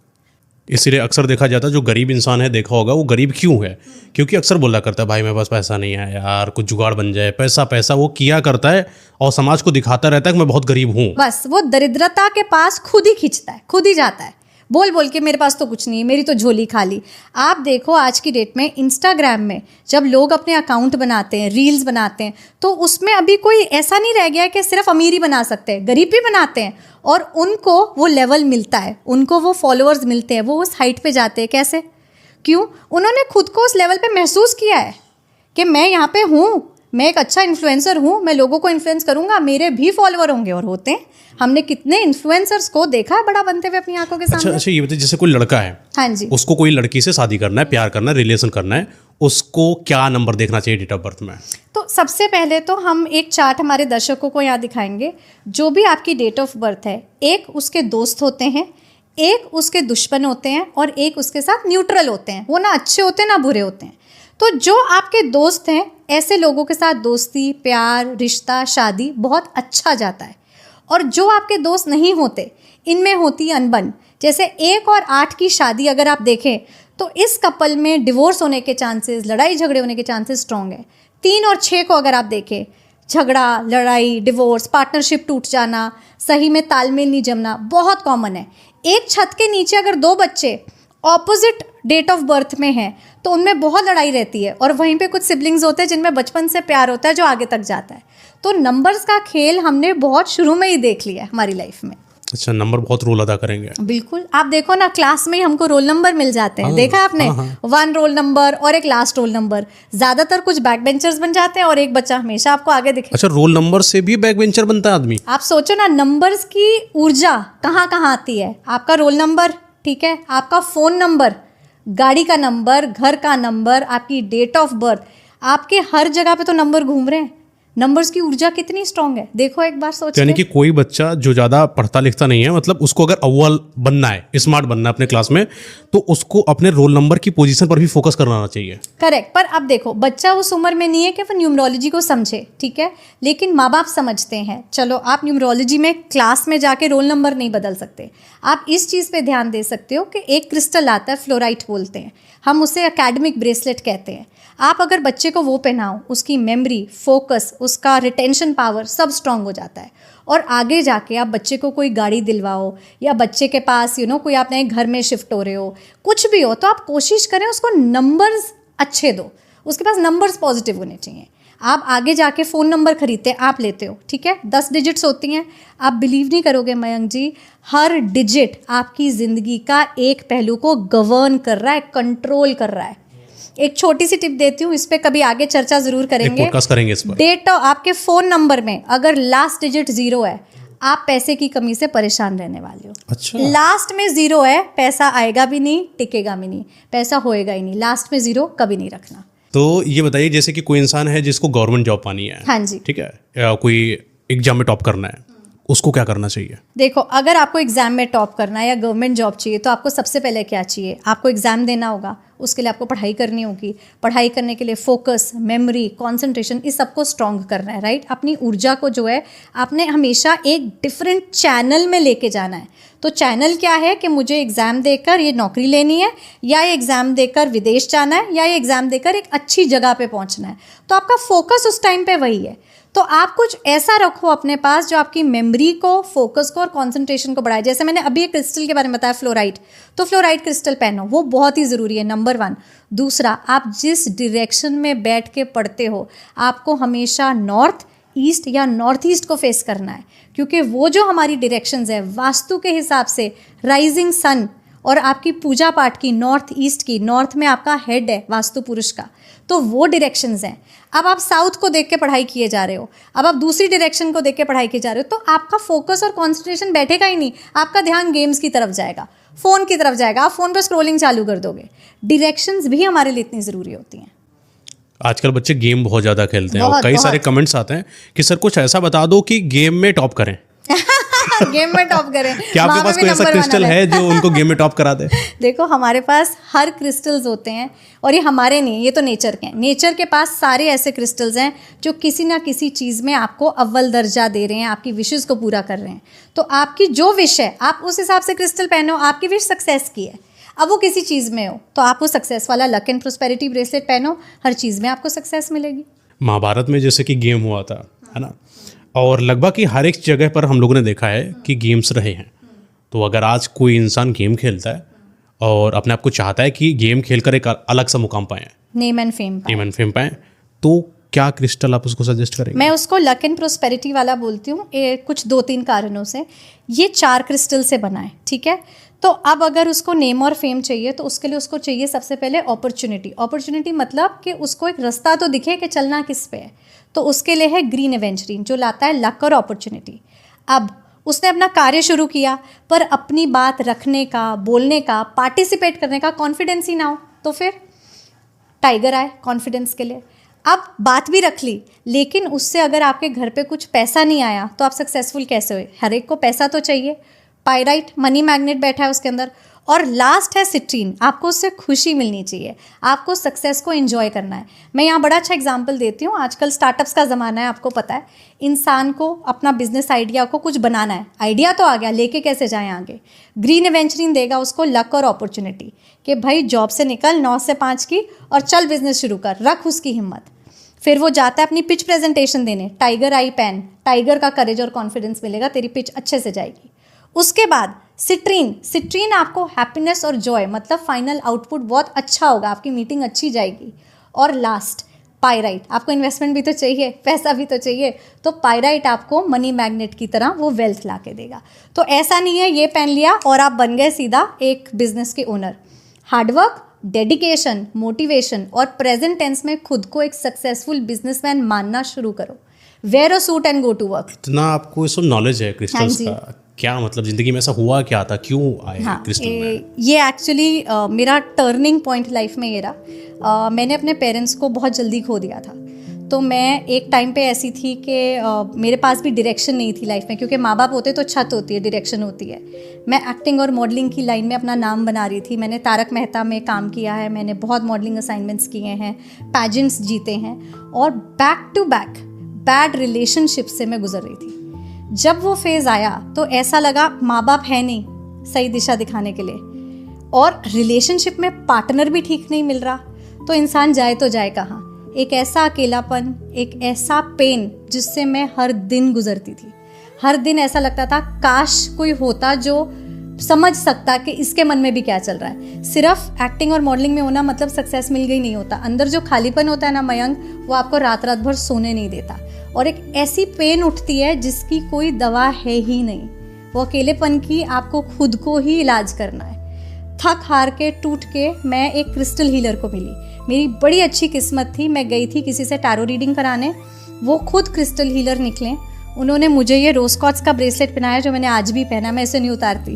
इसीलिए अक्सर देखा जाता है जो गरीब इंसान है, देखा होगा वो गरीब क्यों है, क्योंकि अक्सर बोला करता है भाई मेरे पास पैसा नहीं है यार, कुछ जुगाड़ बन जाए, पैसा पैसा वो किया करता है और समाज को दिखाता रहता है कि मैं बहुत गरीब हूँ। बस वो दरिद्रता के पास खुद ही खींचता है, खुद ही जाता है बोल बोल के मेरे पास तो कुछ नहीं, मेरी तो झोली खाली। आप देखो आज की डेट में इंस्टाग्राम में जब लोग अपने अकाउंट बनाते हैं, रील्स बनाते हैं, तो उसमें अभी कोई ऐसा नहीं रह गया है कि सिर्फ अमीर ही बना सकते हैं, गरीब भी बनाते हैं, और उनको वो लेवल मिलता है, उनको वो फॉलोअर्स मिलते हैं, वो उस हाइट पे जाते हैं। कैसे? क्यों? उन्होंने खुद को उस लेवल पे महसूस किया है कि मैं यहाँ पे हूँ, मैं एक अच्छा इन्फ्लुएंसर हूँ, मैं लोगों को इन्फ्लुएंस करूँगा, मेरे भी फॉलोअर होंगे। और होते हैं, हमने कितने इन्फ्लुएंसर्स को देखा है बड़ा बनते हुए अपनी आंखों के सामने। अच्छा, ये बताइए, जैसे कोई लड़का है, हाँ जी, उसको कोई लड़की से शादी करना है, प्यार करना है, रिलेशन करना है, उसको क्या नंबर देखना चाहिए डेट ऑफ बर्थ में? तो सबसे पहले तो हम एक चार्ट हमारे दर्शकों को यहाँ दिखाएंगे। जो भी आपकी डेट ऑफ बर्थ है, एक उसके दोस्त होते हैं, एक उसके दुश्मन होते हैं, और एक उसके साथ न्यूट्रल होते हैं। वो ना अच्छे होते हैं ना बुरे होते हैं। तो जो आपके दोस्त हैं, ऐसे लोगों के साथ दोस्ती, प्यार, रिश्ता, शादी बहुत अच्छा जाता है। और जो आपके दोस्त नहीं होते, इनमें होती है अनबन। जैसे 1 और 8 की शादी अगर आप देखें तो इस कपल में डिवोर्स होने के चांसेस, लड़ाई झगड़े होने के चांसेस स्ट्रॉन्ग है। 3 और 6 को अगर आप देखें, झगड़ा, लड़ाई, डिवोर्स, पार्टनरशिप टूट जाना, सही में तालमेल नहीं जमना बहुत कॉमन है। एक छत के नीचे अगर 2 बच्चे ऑपोजिट डेट ऑफ बर्थ में हैं तो उनमें बहुत लड़ाई रहती है, और वहीं पे कुछ सिबलिंग्स होते हैं जिनमें बचपन से प्यार होता है जो आगे तक जाता है। तो नंबर्स का खेल हमने बहुत शुरू में ही देख लिया है हमारी लाइफ में। अच्छा, नंबर बहुत रोल अदा करेंगे। बिल्कुल, आप देखो ना, क्लास में ही हमको रोल नंबर मिल जाते हैं। देखा आपने? 1 रोल नंबर और एक लास्ट रोल नंबर। ज्यादातर कुछ बैक बेंचर्स बन जाते हैं और एक बच्चा हमेशा आपको आगे दिखे। अच्छा, रोल नंबर से भी बैक बेंचर बनता है आदमी? आप सोचो ना, नंबर्स की ऊर्जा कहाँ कहाँ आती है। आपका रोल नंबर, ठीक है, आपका फ़ोन नंबर, गाड़ी का नंबर, घर का नंबर, आपकी डेट ऑफ बर्थ, आपके हर जगह पे तो नंबर घूम रहे हैं। नंबर्स की ऊर्जा कितनी स्ट्रांग है, देखो एक बार सोच। यानी कि कोई बच्चा जो ज़्यादा पढ़ता लिखता नहीं है, मतलब उसको अगर अव्वल बनना है, स्मार्ट बनना है अपने क्लास में, तो उसको अपने रोल नंबर की पोजीशन पर भी फोकस करना चाहिए। करेक्ट। पर अब देखो, बच्चा उस उम्र में नहीं है कि वो न्यूमरोलॉजी को समझे, ठीक है, लेकिन माँ बाप समझते हैं। चलो, आप न्यूमरोलॉजी में क्लास में जाके रोल नंबर नहीं बदल सकते। आप इस चीज़ पे ध्यान दे सकते हो कि एक क्रिस्टल आता है, फ्लोराइट बोलते हैं हम उसे, एकेडमिक ब्रेसलेट कहते हैं। आप अगर बच्चे को वो पहनाओ, उसकी मेमोरी, फोकस, उसका रिटेंशन पावर सब स्ट्रांग हो जाता है। और आगे जाके आप बच्चे को कोई गाड़ी दिलवाओ, या बच्चे के पास कोई आप नए घर में शिफ्ट हो रहे हो, कुछ भी हो, तो आप कोशिश करें उसको नंबर्स अच्छे दो, उसके पास नंबर्स पॉजिटिव होने चाहिए। आप आगे जाके फ़ोन नंबर खरीदते हैं, आप लेते हो, ठीक है, 10 डिजिट्स होती हैं। आप बिलीव नहीं करोगे मयंक जी, हर डिजिट आपकी ज़िंदगी का एक पहलू को गवर्न कर रहा है, कंट्रोल कर रहा है। एक छोटी सी टिप देती हूँ, इस पे कभी आगे चर्चा जरूर करेंगे, पॉडकास्ट करेंगे इस पर। डेट आपके फ़ोन नंबर में अगर लास्ट डिजिट 0 है, आप पैसे की कमी से परेशान रहने वाले हो। अच्छा, लास्ट में 0 है, पैसा आएगा भी नहीं, टिकेगा भी नहीं, पैसा होएगा ही नहीं। लास्ट में 0 कभी नहीं रखना। तो ये बताइए, जैसे कि कोई इंसान है जिसको गवर्नमेंट जॉब पानी है, हाँ जी, ठीक है, या कोई एग्जाम में टॉप करना है, उसको क्या करना चाहिए? देखो, अगर आपको एग्जाम में टॉप करना है या गवर्नमेंट जॉब चाहिए तो आपको सबसे पहले क्या चाहिए? आपको एग्जाम देना होगा, उसके लिए आपको पढ़ाई करनी होगी। पढ़ाई करने के लिए फोकस, मेमोरी, कंसंट्रेशन, इस सबको स्ट्रॉन्ग करना है, राइट? अपनी ऊर्जा को जो है आपने हमेशा एक डिफरेंट चैनल में लेके जाना है। तो चैनल क्या है कि मुझे एग्ज़ाम देकर ये नौकरी लेनी है, या ये एग्ज़ाम देकर विदेश जाना है, या ये एग्ज़ाम देकर एक अच्छी जगह पे पहुंचना है। तो आपका फोकस उस टाइम पे वही है। तो आप कुछ ऐसा रखो अपने पास जो आपकी मेमोरी को, फोकस को और कंसंट्रेशन को बढ़ाए। जैसे मैंने अभी एक क्रिस्टल के बारे में बताया, फ्लोराइड, तो फ्लोराइड क्रिस्टल पहनो, वो बहुत ही ज़रूरी है, नंबर 1। दूसरा, आप जिस डायरेक्शन में बैठ के पढ़ते हो आपको हमेशा नॉर्थ ईस्ट या नॉर्थ ईस्ट को फेस करना है, क्योंकि वो जो हमारी डायरेक्शंस है वास्तु के हिसाब से, राइजिंग सन और आपकी पूजा पाठ की नॉर्थ ईस्ट की, नॉर्थ में आपका हेड है वास्तु पुरुष का, तो वो डायरेक्शंस हैं। अब आप साउथ को देख के पढ़ाई किए जा रहे हो, अब आप दूसरी डायरेक्शन को देख के पढ़ाई किए जा रहे हो, तो आपका फोकस और कंसंट्रेशन बैठेगा ही नहीं। आपका ध्यान गेम्स की तरफ जाएगा, फ़ोन की तरफ जाएगा, आप फ़ोन पर स्क्रॉलिंग चालू कर दोगे। डायरेक्शंस भी हमारे लिए इतनी ज़रूरी होती हैं। आजकल बच्चे गेम बहुत ज़्यादा खेलते हैं और कई सारे कमेंट्स आते हैं कि सर कुछ ऐसा बता दो कि गेम में टॉप करें। गेम में टॉप करें। क्या आपके पास कोई ऐसा क्रिस्टल है जो उनको गेम में टॉप करा दे? देखो, हमारे पास हर क्रिस्टल्स होते हैं, और ये हमारे नहीं, ये तो नेचर के हैं। नेचर के पास सारे ऐसे क्रिस्टल्स हैं जो किसी ना किसी चीज़ में आपको अव्वल दर्जा दे रहे हैं, आपकी विशेज़ को पूरा कर रहे हैं। तो आपकी जो विश है आप उस हिसाब से क्रिस्टल पहनो। आपकी विश सक्सेस की है, अब वो किसी चीज़ में हो तो आप वो सक्सेस वाला लक एंड प्रोस्पेरिटी ब्रेसलेट पहनो, हर चीज़ में आपको सक्सेस मिलेगी। महाभारत में जैसे कि गेम हुआ था, है ना, और लगभग ही हर एक जगह पर हम लोगों ने देखा है कि गेम्स रहे हैं। तो अगर आज कोई इंसान गेम खेलता है और अपने आप को चाहता है कि गेम खेलकर एक अलग सा मुकाम पाए, नेम एंड फेम पाए, तो क्या क्रिस्टल आप उसको सजेस्ट करेंगे? मैं उसको लक एंड प्रोस्पेरिटी वाला बोलती हूँ, कुछ 2-3 कारणों से। ये 4 क्रिस्टल से बना है, ठीक है? तो अब अगर उसको नेम और फेम चाहिए तो उसके लिए उसको चाहिए सबसे पहले अपॉर्चुनिटी मतलब कि उसको एक रास्ता तो दिखे कि चलना किस पे है। तो उसके लिए है ग्रीन एवेंचरीन, जो लाता है लक और अपॉर्चुनिटी। अब उसने अपना कार्य शुरू किया, पर अपनी बात रखने का, बोलने का, पार्टिसिपेट करने का कॉन्फिडेंस ही ना हो, तो फिर टाइगर आए कॉन्फिडेंस के लिए। अब बात भी रख ली, लेकिन उससे अगर आपके घर पे कुछ पैसा नहीं आया तो आप सक्सेसफुल कैसे हुए? हर एक को पैसा तो चाहिए। पायराइट मनी मैग्नेट बैठा है उसके अंदर। और लास्ट है सिट्रीन, आपको उससे खुशी मिलनी चाहिए, आपको सक्सेस को एंजॉय करना है। मैं यहाँ बड़ा अच्छा एग्जांपल देती हूँ। आजकल स्टार्टअप्स का ज़माना है, आपको पता है। इंसान को अपना बिजनेस आइडिया को कुछ बनाना है, आइडिया तो आ गया, लेके कैसे जाएं आगे? ग्रीन एवेंचरिंग देगा उसको लक और अपॉर्चुनिटी कि भाई जॉब से निकल 9 से 5 की और चल बिजनेस शुरू कर, रख उसकी हिम्मत। फिर वो जाता है अपनी पिच प्रेजेंटेशन देने, टाइगर आई पेन, टाइगर का करेज और कॉन्फिडेंस मिलेगा, तेरी पिच अच्छे से जाएगी। उसके बाद सिट्रीन आपको हैप्पीनेस और जॉय, मतलब फाइनल आउटपुट बहुत अच्छा होगा, आपकी मीटिंग अच्छी जाएगी। और लास्ट पायराइट, आपको इन्वेस्टमेंट भी तो चाहिए, पैसा भी तो चाहिए, तो पायराइट आपको मनी मैग्नेट की तरह वो वेल्थ ला के देगा। तो ऐसा नहीं है ये पहन लिया और आप बन गए सीधा एक बिजनेस के ओनर। हार्डवर्क, डेडिकेशन, मोटिवेशन और प्रेजेंट टेंस में खुद को एक सक्सेसफुल बिजनेसमैन मानना शुरू करो। Wear a suit and go to work. इतना आपको इसमें नॉलेज है क्रिस्टल्स का, क्या मतलब ज़िंदगी में ऐसा हुआ क्या था, क्यों आए क्रिस्टल में? ये एक्चुअली मेरा टर्निंग पॉइंट लाइफ में ये रहा। मैंने अपने पेरेंट्स को बहुत जल्दी खो दिया था। तो मैं एक टाइम पे ऐसी थी कि मेरे पास भी डायरेक्शन नहीं थी लाइफ में, क्योंकि माँ बाप होते तो छत होती है, डायरेक्शन होती है। मैं एक्टिंग और मॉडलिंग की लाइन में अपना नाम बना रही थी। मैंने तारक मेहता में काम किया है, मैंने बहुत मॉडलिंग असाइनमेंट्स किए हैं, पैजेंट्स जीते हैं, और back to back bad relationship से मैं गुजर रही थी। जब वो फेज़ आया तो ऐसा लगा माँ बाप है नहीं सही दिशा दिखाने के लिए, और रिलेशनशिप में पार्टनर भी ठीक नहीं मिल रहा, तो इंसान जाए तो जाए कहाँ? एक ऐसा अकेलापन, एक ऐसा पेन जिससे मैं हर दिन गुजरती थी। हर दिन ऐसा लगता था काश कोई होता जो समझ सकता कि इसके मन में भी क्या चल रहा है। सिर्फ एक्टिंग और मॉडलिंग में होना मतलब सक्सेस मिल गई नहीं होता। अंदर जो खालीपन होता है ना मयंक, वो आपको रात रात भर सोने नहीं देता, और एक ऐसी पेन उठती है जिसकी कोई दवा है ही नहीं। वो अकेलेपन की आपको खुद को ही इलाज करना है। थक हार के टूट के मैं एक क्रिस्टल हीलर को मिली। मेरी बड़ी अच्छी किस्मत थी, मैं गई थी किसी से टैरो रीडिंग कराने, वो खुद क्रिस्टल हीलर निकले। उन्होंने मुझे ये रोज क्वार्ट्ज का ब्रेसलेट पहनाया जो मैंने आज भी पहना, मैं इसे नहीं उतारती,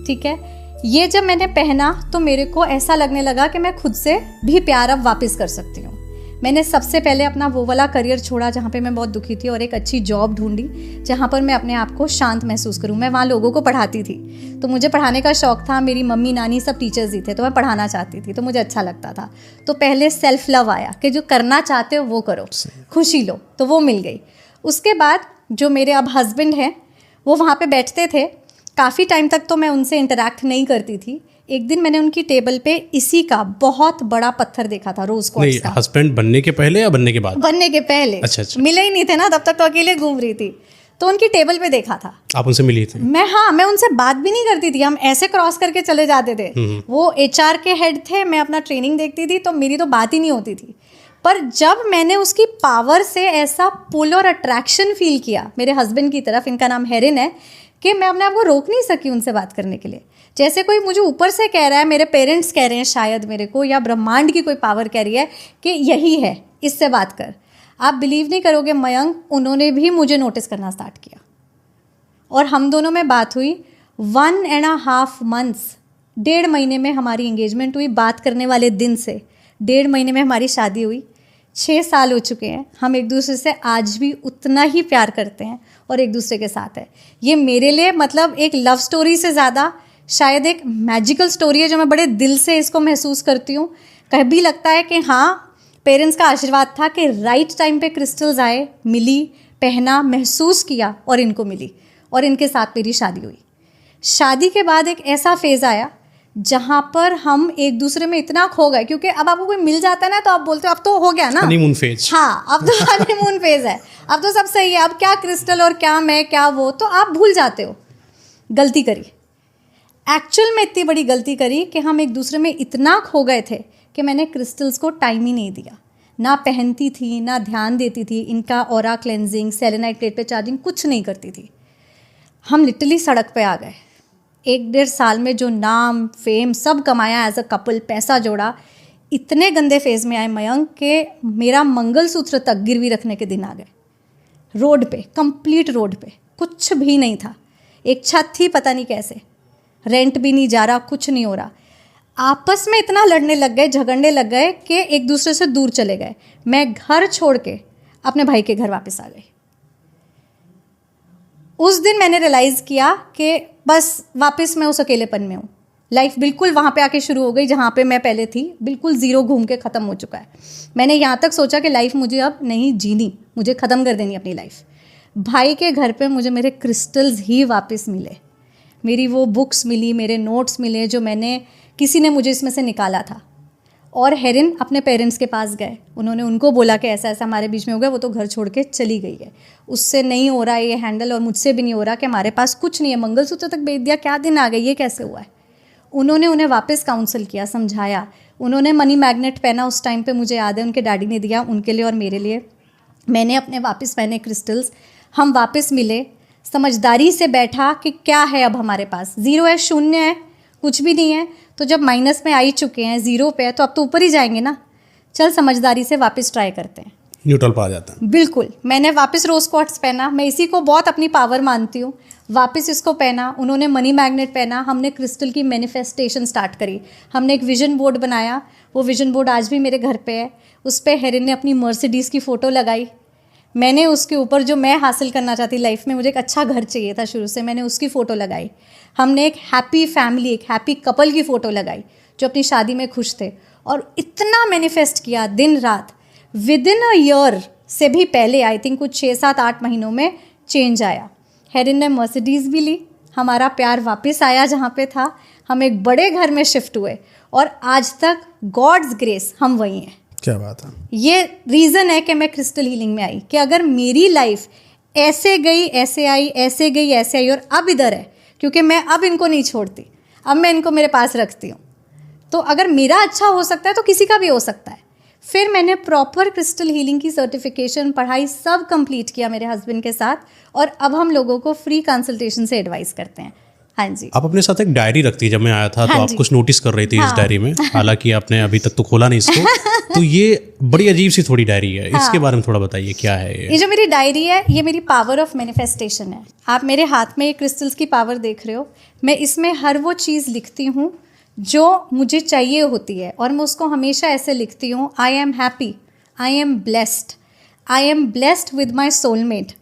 ठीक है। ये जब मैंने पहना तो मेरे को ऐसा लगने लगा कि मैं खुद से भी प्यार अब वापस कर सकती हूँ। मैंने सबसे पहले अपना वो वाला करियर छोड़ा जहाँ पे मैं बहुत दुखी थी और एक अच्छी जॉब ढूंढी जहाँ पर मैं अपने आप को शांत महसूस करूँ। मैं वहाँ लोगों को पढ़ाती थी, तो मुझे पढ़ाने का शौक़ था। मेरी मम्मी नानी सब टीचर्स ही थे, तो मैं पढ़ाना चाहती थी, तो मुझे अच्छा लगता था। तो पहले सेल्फ लव आया कि जो करना चाहते हो वो करो, खुशी लो, तो वो मिल गई। उसके बाद जो मेरे अब हस्बैंड हैं वो वहाँ पे बैठते थे। काफ़ी टाइम तक तो मैं उनसे इंटरैक्ट नहीं करती थी। एक दिन मैंने उनकी टेबल पे इसी का बहुत बड़ा पत्थर देखा था, रोज क्वार्ट्ज का। हस्बैंड बनने के पहले या बनने के बाद? बनने के पहले। अच्छा। मिले ही नहीं थे ना, तब तक तो अकेले घूम रही थी, तो उनकी टेबल पे देखा था। आप उनसे मिली थी? मैं उनसे बात भी नहीं करती थी, हम ऐसे क्रॉस करके चले जाते थे। वो HR के हेड थे, मैं अपना ट्रेनिंग देखती थी, तो मेरी तो बात ही नहीं होती थी। पर जब मैंने उसकी पावर से ऐसा पुल और अट्रैक्शन फील किया मेरे हस्बैंड की तरफ, इनका नाम हेरिन है, कि मैं अपने आप को रोक नहीं सकी उनसे बात करने के लिए। जैसे कोई मुझे ऊपर से कह रहा है, मेरे पेरेंट्स कह रहे हैं शायद मेरे को, या ब्रह्मांड की कोई पावर कह रही है कि यही है, इससे बात कर। आप बिलीव नहीं करोगे मयंक, उन्होंने भी मुझे नोटिस करना स्टार्ट किया और हम दोनों में बात हुई 1.5 months, 1.5 महीने में हमारी एंगेजमेंट हुई। बात करने वाले दिन से 1.5 महीने में हमारी शादी हुई। 6 साल हो चुके हैं, हम एक दूसरे से आज भी उतना ही प्यार करते हैं और एक दूसरे के साथ है। ये मेरे लिए मतलब एक लव स्टोरी से ज़्यादा शायद एक मैजिकल स्टोरी है, जो मैं बड़े दिल से इसको महसूस करती हूँ। कभी लगता है कि हाँ, पेरेंट्स का आशीर्वाद था कि राइट टाइम पे क्रिस्टल्स आए, मिली, पहना, महसूस किया और इनको मिली, और इनके साथ मेरी शादी हुई। शादी के बाद एक ऐसा फेज़ आया जहाँ पर हम एक दूसरे में इतना खो गए, क्योंकि अब आपको कोई मिल जाता है ना तो आप बोलते हो अब तो हो गया ना, हनीमून फेज। हाँ, अब तो हनीमून फेज है, अब तो सब सही है, अब क्या क्रिस्टल और क्या मैं क्या वो, तो आप भूल जाते हो। गलती करी, एक्चुअल में इतनी बड़ी गलती करी कि हम एक दूसरे में इतना खो गए थे कि मैंने क्रिस्टल्स को टाइम ही नहीं दिया। ना पहनती थी, ना ध्यान देती थी, इनका ऑरा क्लेंजिंग, सेलेनाइट प्लेट पे चार्जिंग कुछ नहीं करती थी। हम लिटरली सड़क पे आ गए। 1-1.5 साल में जो नाम, फेम सब कमाया एज अ कपल, पैसा जोड़ा, इतने गंदे फेज़ में आए मयंक के मेरा मंगलसूत्र तक गिरवी रखने के दिन आ गए। रोड पे, कंप्लीट रोड पे, कुछ भी नहीं था। एक छत थी, पता नहीं कैसे, रेंट भी नहीं जा रहा, कुछ नहीं हो रहा। आपस में इतना लड़ने लग गए, झगड़ने लग गए कि एक दूसरे से दूर चले गए। मैं घर छोड़ के अपने भाई के घर वापस आ गई। उस दिन मैंने रियलाइज़ किया कि बस वापस मैं उस अकेलेपन में हूँ। लाइफ बिल्कुल वहाँ पे आके शुरू हो गई जहाँ पे मैं पहले थी, बिल्कुल ज़ीरो घूम के ख़त्म हो चुका है। मैंने यहाँ तक सोचा कि लाइफ मुझे अब नहीं जीनी, मुझे ख़त्म कर देनी अपनी लाइफ। भाई के घर पे मुझे मेरे क्रिस्टल्स ही वापस मिले, मेरी वो बुक्स मिली, मेरे नोट्स मिले जो मैंने, किसी ने मुझे इसमें से निकाला था। और हेरिन अपने पेरेंट्स के पास गए, उन्होंने उनको बोला कि ऐसा ऐसा हमारे बीच में हो गया, वो तो घर छोड़ के चली गई है, उससे नहीं हो रहा है ये हैंडल, और मुझसे भी नहीं हो रहा कि हमारे पास कुछ नहीं है, मंगलसूत्र तक बेच दिया, क्या दिन आ गए, ये कैसे हुआ है। उन्होंने उन्हें वापस काउंसिल किया, समझाया। उन्होंने मनी मैग्नेट पहना उस टाइम पे, मुझे याद है उनके डैडी ने दिया उनके लिए और मेरे लिए। मैंने अपने वापस पहने क्रिस्टल्स, हम वापस मिले, समझदारी से बैठा कि क्या है अब हमारे पास, ज़ीरो है, शून्य है, कुछ भी नहीं है। तो जब माइनस में आ ही चुके हैं, ज़ीरो पे है, तो अब तो ऊपर ही जाएंगे ना, चल समझदारी से वापस ट्राई करते हैं, न्यूट्रल पा जाता है। बिल्कुल। मैंने वापस रोज क्वार्ट्स पहना, मैं इसी को बहुत अपनी पावर मानती हूँ। वापस इसको पहना, उन्होंने मनी मैग्नेट पहना, हमने क्रिस्टल की मैनिफेस्टेशन स्टार्ट करी। हमने एक विजन बोर्ड बनाया, वो विजन बोर्ड आज भी मेरे घर पे है। उस पर हेरिन ने अपनी मर्सिडीज़ की फ़ोटो लगाई। मैंने उसके ऊपर जो मैं हासिल करना चाहती लाइफ में, मुझे एक अच्छा घर चाहिए था शुरू से, मैंने उसकी फ़ोटो लगाई। हमने एक हैप्पी फैमिली, एक हैप्पी कपल की फ़ोटो लगाई जो अपनी शादी में खुश थे, और इतना मैनिफेस्ट किया दिन रात। विदिन अ ईयर से भी पहले, आई थिंक कुछ 6-7-8 महीनों में चेंज आया। हेरिन ने मर्सिडीज़ भी ली, हमारा प्यार वापस आया जहाँ पे था, हम एक बड़े घर में शिफ्ट हुए, और आज तक गॉड्स ग्रेस हम वही हैं। क्या बात है। ये रीज़न है कि मैं क्रिस्टल हीलिंग में आई, कि अगर मेरी लाइफ ऐसे गई, ऐसे आई, ऐसे गई, ऐसे आई, और अब इधर है, क्योंकि मैं अब इनको नहीं छोड़ती, अब मैं इनको मेरे पास रखती हूँ, तो अगर मेरा अच्छा हो सकता है तो किसी का भी हो सकता है। फिर मैंने प्रॉपर क्रिस्टल हीलिंग की सर्टिफिकेशन, पढ़ाई सब कंप्लीट किया मेरे हस्बैंड के साथ, और अब हम लोगों को फ्री कंसल्टेशन से एडवाइस करते हैं। हाँ जी। आप अपने साथ एक डायरी रखती है, जब मैं आया था तो आप कुछ नोटिस कर रही थी इस डायरी में, हालांकि आपने अभी तक तो खोला नहीं इसको। तो ये बड़ी अजीब सी थोड़ी डायरी है, इसके बारे में थोड़ा बताइए, क्या है ये जो मेरी डायरी है, ये मेरी पावर ऑफ मैनिफेस्टेशन है। आप मेरे हाथ में ये क्रिस्टल्स की पावर देख रहे हो, मैं इसमें हर वो चीज़ लिखती हूँ जो मुझे चाहिए होती है, और मैं उसको हमेशा ऐसे लिखती हूँ, I am happy, I am blessed with my soulmate,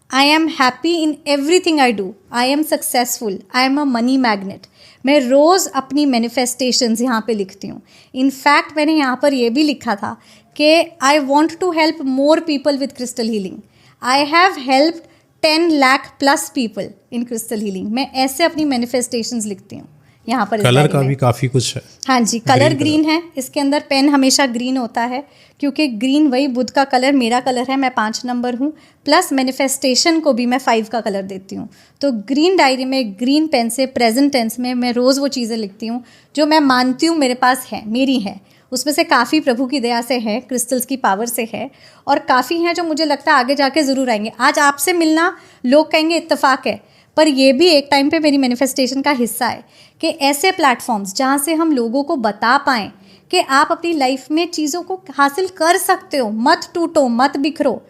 I am happy in everything I do, I am successful, I am a money magnet. मैं रोज़ अपनी मैनिफेस्टेशंस यहाँ पे लिखती हूँ। इनफैक्ट मैंने यहाँ पर ये भी लिखा था कि I want to help more people with crystal healing, I have helped 10 lakh plus people in crystal healing. मैं ऐसे अपनी मैनिफेस्टेशंस लिखती हूँ यहाँ पर। कलर का भी काफ़ी कुछ है। हाँ जी, कलर ग्रीन है। इसके अंदर पेन हमेशा ग्रीन होता है क्योंकि ग्रीन वही बुध का कलर, मेरा कलर है, मैं 5 नंबर हूँ। प्लस मैनिफेस्टेशन को भी मैं 5 का कलर देती हूँ। तो ग्रीन डायरी में ग्रीन पेन से प्रेजेंट टेंस में मैं रोज़ वो चीज़ें लिखती हूँ जो मैं मानती हूँ मेरे पास है, मेरी है। उसमें से काफ़ी प्रभु की दया से है, क्रिस्टल्स की पावर से है, और काफ़ी हैं जो मुझे लगता है आगे जाके ज़रूर आएंगे। आज आपसे मिलना लोग कहेंगे इत्तेफाक है, पर ये भी एक टाइम पे मेरी मैनिफेस्टेशन का हिस्सा है कि ऐसे प्लेटफॉर्म्स जहाँ से हम लोगों को बता पाएँ कि आप अपनी लाइफ में चीज़ों को हासिल कर सकते हो, मत टूटो, मत बिखरो,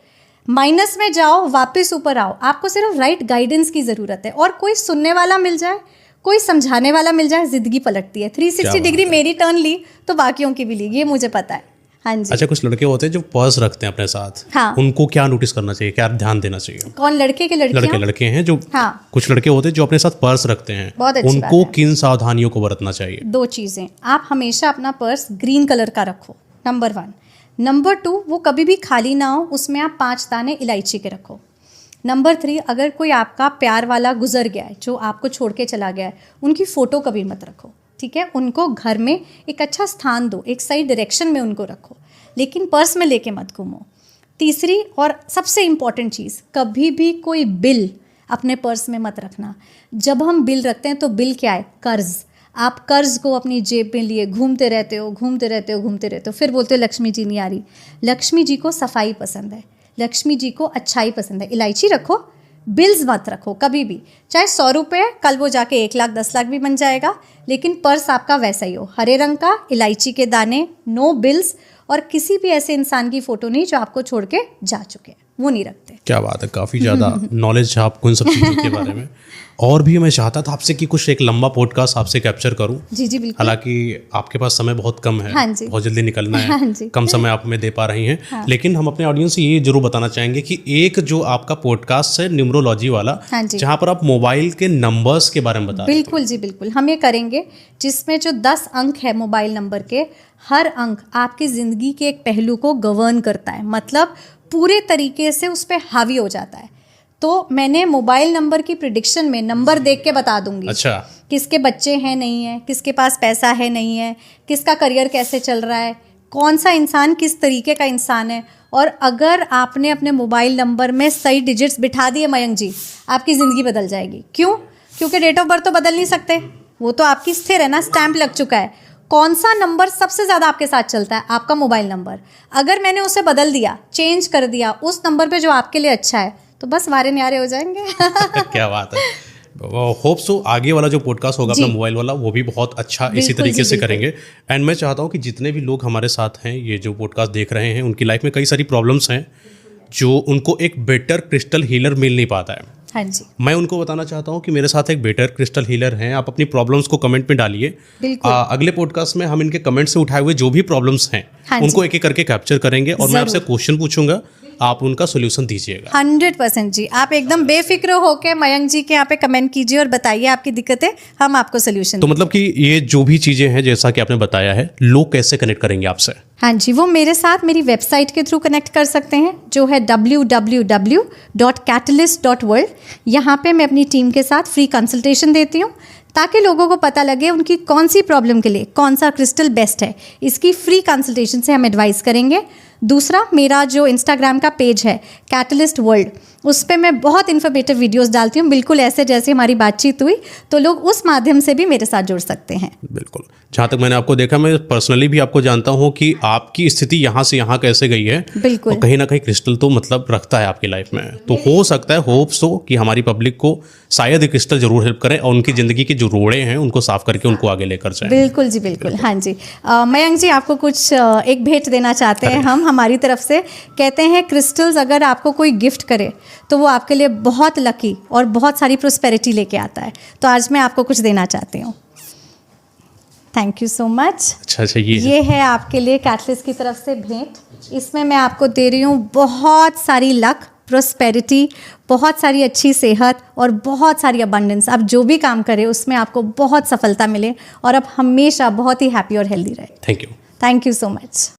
माइनस में जाओ, वापस ऊपर आओ। आपको सिर्फ राइट गाइडेंस की ज़रूरत है, और कोई सुनने वाला मिल जाए, कोई समझाने वाला मिल जाए, ज़िंदगी पलटती है। 360 डिग्री मेरी टर्न ली तो बाकियों की भी ली, ये मुझे पता है। हाँ जी। अच्छा, कुछ लड़के होते हैं जो पर्स रखते हैं अपने साथ, हाँ, उनको क्या नोटिस करना चाहिए, क्या ध्यान देना चाहिए? कौन, लड़के के लड़कियां? लड़के हैं जो, हाँ, कुछ लड़के होते हैं जो अपने साथ पर्स रखते हैं, बहुत अच्छी उनको बात है। किन सावधानियों को बरतना चाहिए? 2 चीज़ें। आप हमेशा अपना पर्स ग्रीन कलर का रखो, नंबर 1। नंबर 2, वो कभी भी खाली ना हो, उसमें आप 5 दाने इलायची के रखो। नंबर 3, अगर कोई आपका प्यार वाला गुजर गया है, जो आपको छोड़ के चला गया है, उनकी फ़ोटो कभी मत रखो, ठीक है? उनको घर में एक अच्छा स्थान दो, एक सही डायरेक्शन में उनको रखो, लेकिन पर्स में लेके मत घूमो। तीसरी और सबसे इम्पॉर्टेंट चीज़, कभी भी कोई बिल अपने पर्स में मत रखना। जब हम बिल रखते हैं तो बिल क्या है? कर्ज। आप कर्ज को अपनी जेब में लिए घूमते रहते हो, फिर बोलते हो लक्ष्मी जी नहीं आ रही। लक्ष्मी जी को सफाई पसंद है, लक्ष्मी जी को अच्छाई पसंद है। इलायची रखो, बिल्स मत रखो कभी भी। चाहे 100 रुपये, कल वो जाके 1 लाख 10 लाख भी बन जाएगा, लेकिन पर्स आपका वैसा ही हो, हरे रंग का, इलायची के दाने, नो बिल्स, और किसी भी ऐसे इंसान की फ़ोटो नहीं जो आपको छोड़ के जा चुके हैं, वो नहीं रखते। क्या बात है, काफ़ी ज़्यादा नॉलेज है आपको इन सब चीज़ों के बारे में। और भी मैं चाहता था आपसे कि कुछ एक लंबा पॉडकास्ट आपसे कैप्चर करूं। जी जी बिल्कुल। हालांकि आपके पास समय बहुत कम है, हाँ जी, बहुत जल्दी निकलना है, हाँ जी, कम समय आप हमें दे पा रही हैं, हाँ। लेकिन हम अपने ऑडियंस से ये जरूर बताना चाहेंगे कि एक जो आपका पॉडकास्ट है न्यूमरोलॉजी वाला, हाँ जहाँ पर आप मोबाइल के नंबर्स के बारे में बता रहे हैं। बिल्कुल जी बिल्कुल, हम ये करेंगे, जिसमें जो 10 अंक है मोबाइल नंबर के, हर अंक आपकी ज़िंदगी के एक पहलू को गवर्न करता है, मतलब पूरे तरीके से उस पर हावी हो जाता है। तो मैंने मोबाइल नंबर की प्रिडिक्शन में नंबर देख के बता दूंगी। अच्छा। किसके बच्चे हैं नहीं है, किसके पास पैसा है नहीं है, किसका करियर कैसे चल रहा है, कौन सा इंसान किस तरीके का इंसान है। और अगर आपने अपने मोबाइल नंबर में सही डिजिट्स बिठा दिए मयंक जी, आपकी ज़िंदगी बदल जाएगी। क्यों? क्योंकि डेट ऑफ बर्थ तो बदल नहीं सकते, वो तो आपकी स्थिर है ना, स्टैंप लग चुका है। कौन सा नंबर सबसे ज़्यादा आपके साथ चलता है? आपका मोबाइल नंबर। अगर मैंने उसे बदल दिया, चेंज कर दिया उस नंबर पे जो आपके लिए अच्छा है, तो बस वारे न्यारे हो जाएंगे। क्या बात है। होप सो आगे वाला जो पॉडकास्ट होगा अपना मोबाइल वाला, वो भी बहुत अच्छा इसी तरीके से करेंगे। एंड मैं चाहता हूँ कि जितने भी लोग हमारे साथ हैं, ये जो पॉडकास्ट देख रहे हैं, उनकी लाइफ में कई सारी प्रॉब्लम्स हैं जो उनको एक बेटर क्रिस्टल हीलर मिल नहीं पाता है। हाँ जी। मैं उनको बताना चाहता हूँ कि मेरे साथ एक बेटर क्रिस्टल हीलर हैं। आप अपनी प्रॉब्लम्स को कमेंट में डालिए। अगले पॉडकास्ट में हम इनके कमेंट से उठाए हुए जो भी प्रॉब्लम्स हैं, उनको एक एक करके कैप्चर करेंगे और मैं आपसे क्वेश्चन पूछूंगा, आप उनका सोल्यूशन दीजिएगा। 100% जी, आप एकदम बेफिक्र होकर मयंक जी के यहाँ पे कमेंट कीजिए और बताइए आपकी दिक्कतें, हम आपको सोल्यूशन। तो मतलब कि ये जो भी चीज़ें हैं, जैसा कि आपने बताया है, लोग कैसे कनेक्ट करेंगे आपसे? हाँ जी, वो मेरे साथ मेरी वेबसाइट के थ्रू कनेक्ट कर सकते हैं, जो है www.catalyst.world। यहाँ पे मैं अपनी टीम के साथ फ्री कंसल्टेशन देती हूँ, ताकि लोगों को पता लगे उनकी कौन सी प्रॉब्लम के लिए कौन सा क्रिस्टल बेस्ट है। इसकी फ्री कंसल्टेशन से हम एडवाइस करेंगे। दूसरा, मेरा जो इंस्टाग्राम का पेज है कैटलिस्ट वर्ल्ड, उस पर मैं बहुत इन्फॉर्मेटिव वीडियोस डालती हूँ, बिल्कुल ऐसे जैसे हमारी बातचीत हुई, तो लोग उस माध्यम से भी मेरे साथ जुड़ सकते हैं। बिल्कुल। जहाँ तक मैंने आपको देखा, मैं पर्सनली भी आपको जानता हूँ कि आपकी स्थिति यहाँ से यहाँ कैसे गई है। बिल्कुल। और कहीं ना कहीं क्रिस्टल तो मतलब रखता है आपकी लाइफ में। तो हो सकता है, होप सो कि हमारी पब्लिक को शायद क्रिस्टल जरूर हेल्प करें और उनकी ज़िंदगी के जो रोड़े हैं उनको साफ करके उनको आगे लेकर जाएं। बिल्कुल जी बिल्कुल। हाँ जी, मयंक जी आपको कुछ एक भेंट देना चाहते हैं हम हमारी तरफ से। कहते हैं क्रिस्टल्स अगर आपको कोई गिफ्ट करे तो वो आपके लिए बहुत लकी और बहुत सारी प्रोस्पेरिटी लेके आता है। तो आज मैं आपको कुछ देना चाहती हूँ। Thank you so much. अच्छा ये है आपके लिए कैटलिस्ट की तरफ से भेंट। इसमें मैं आपको दे रही हूँ बहुत सारी लक, प्रोस्पेरिटी, बहुत सारी अच्छी सेहत और बहुत सारी अबंडेंस। आप जो भी काम करें उसमें आपको बहुत सफलता मिले और आप हमेशा बहुत ही हैप्पी और हेल्दी रहे। Thank you. Thank you so much.